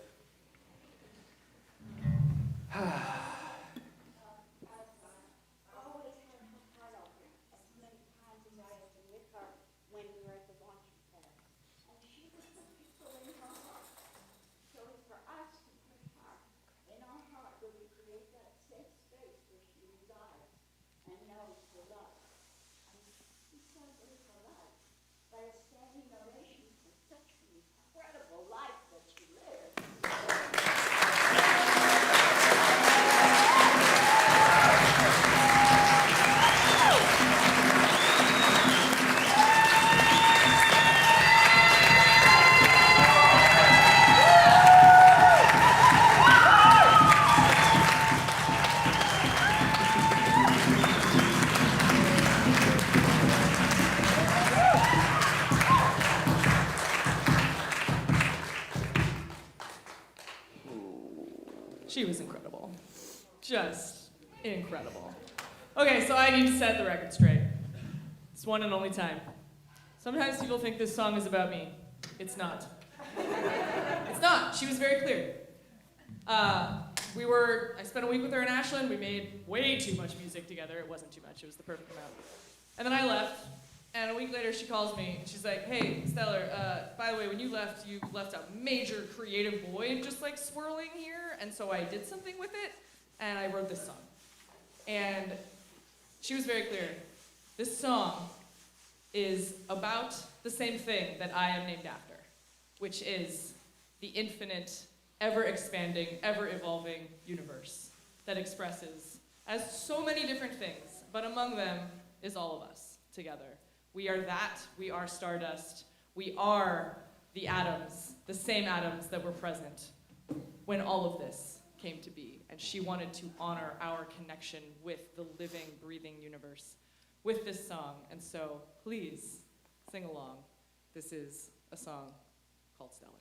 She was incredible. Just incredible. Okay, so I need to set the record straight. It's one and only time. Sometimes people think this song is about me. It's not. It's not. She was very clear. I spent a week with her in Ashland. We made way too much music together. It wasn't too much. It was the perfect amount. And then I left. And a week later, she calls me. And she's like, hey, Stellar, by the way, when you left a major creative void just like swirling here. And so I did something with it. And I wrote this song. And she was very clear. This song is about the same thing that I am named after, which is the infinite, ever-expanding, ever-evolving universe that expresses as so many different things, but among them is all of us together. We are that, we are stardust, we are the atoms, the same atoms that were present when all of this came to be. And she wanted to honor our connection with the living, breathing universe with this song. And so please sing along. This is a song called Stellar.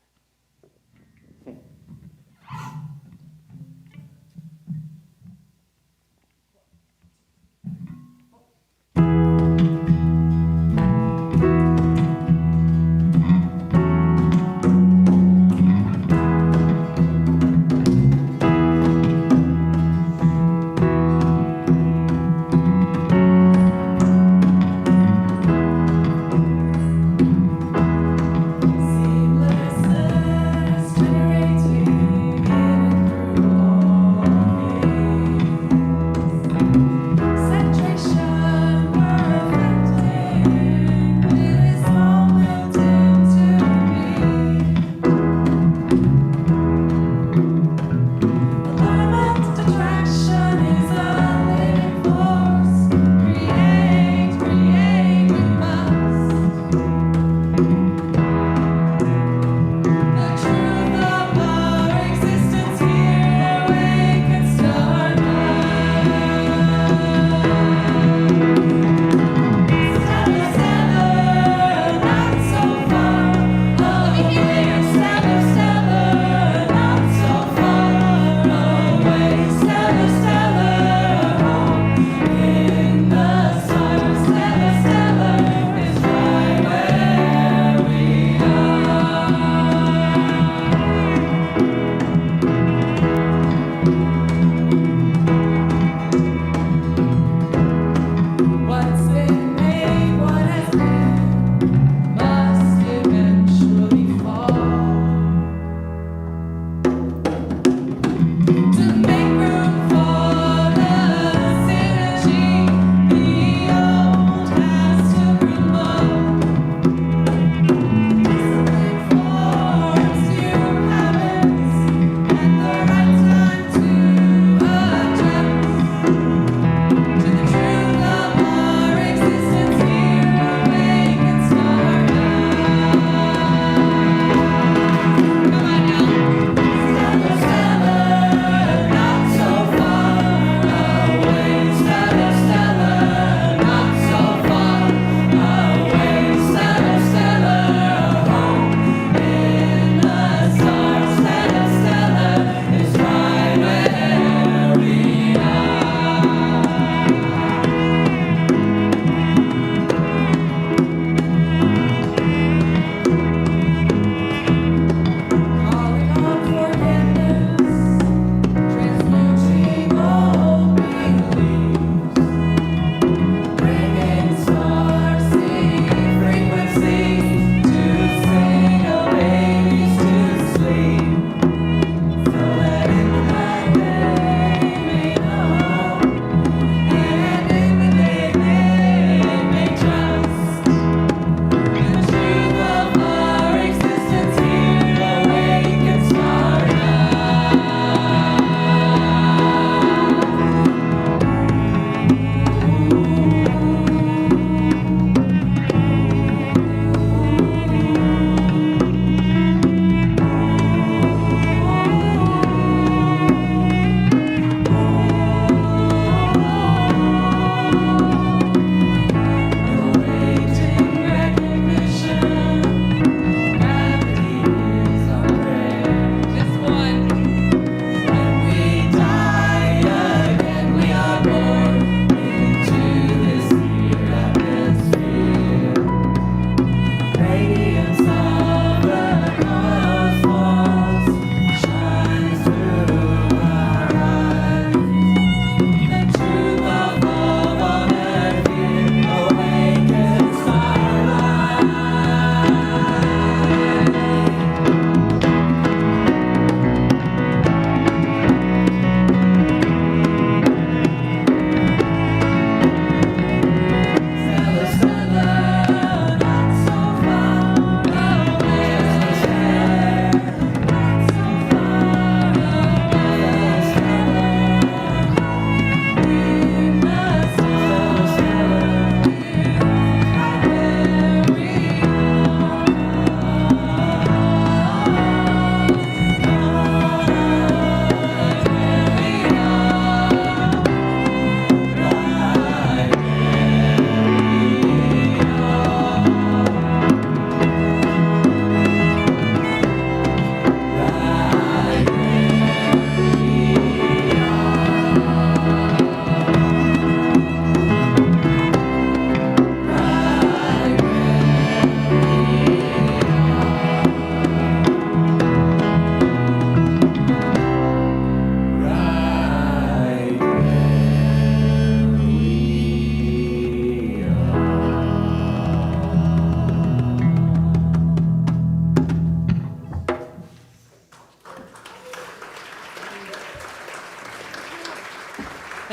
Radiance of the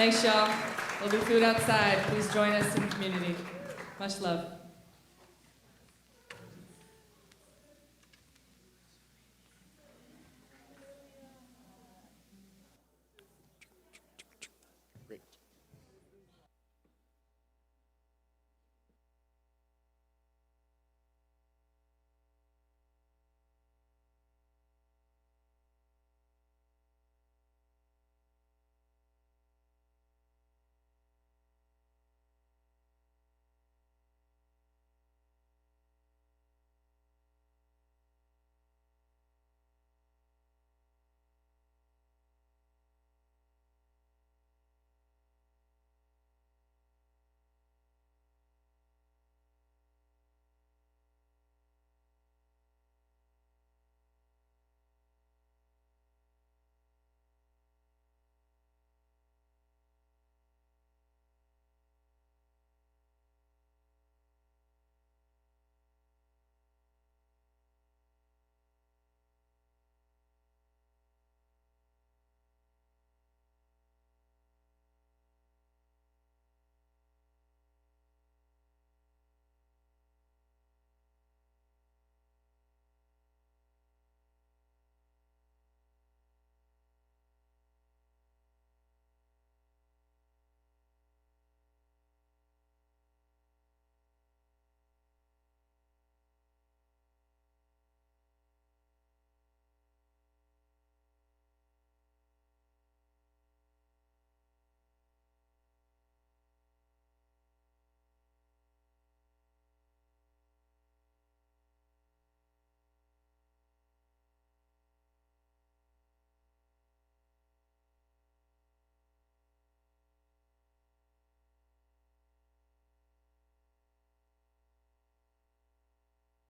Thanks, y'all. There'll be food outside. Please join us in the community. Much love.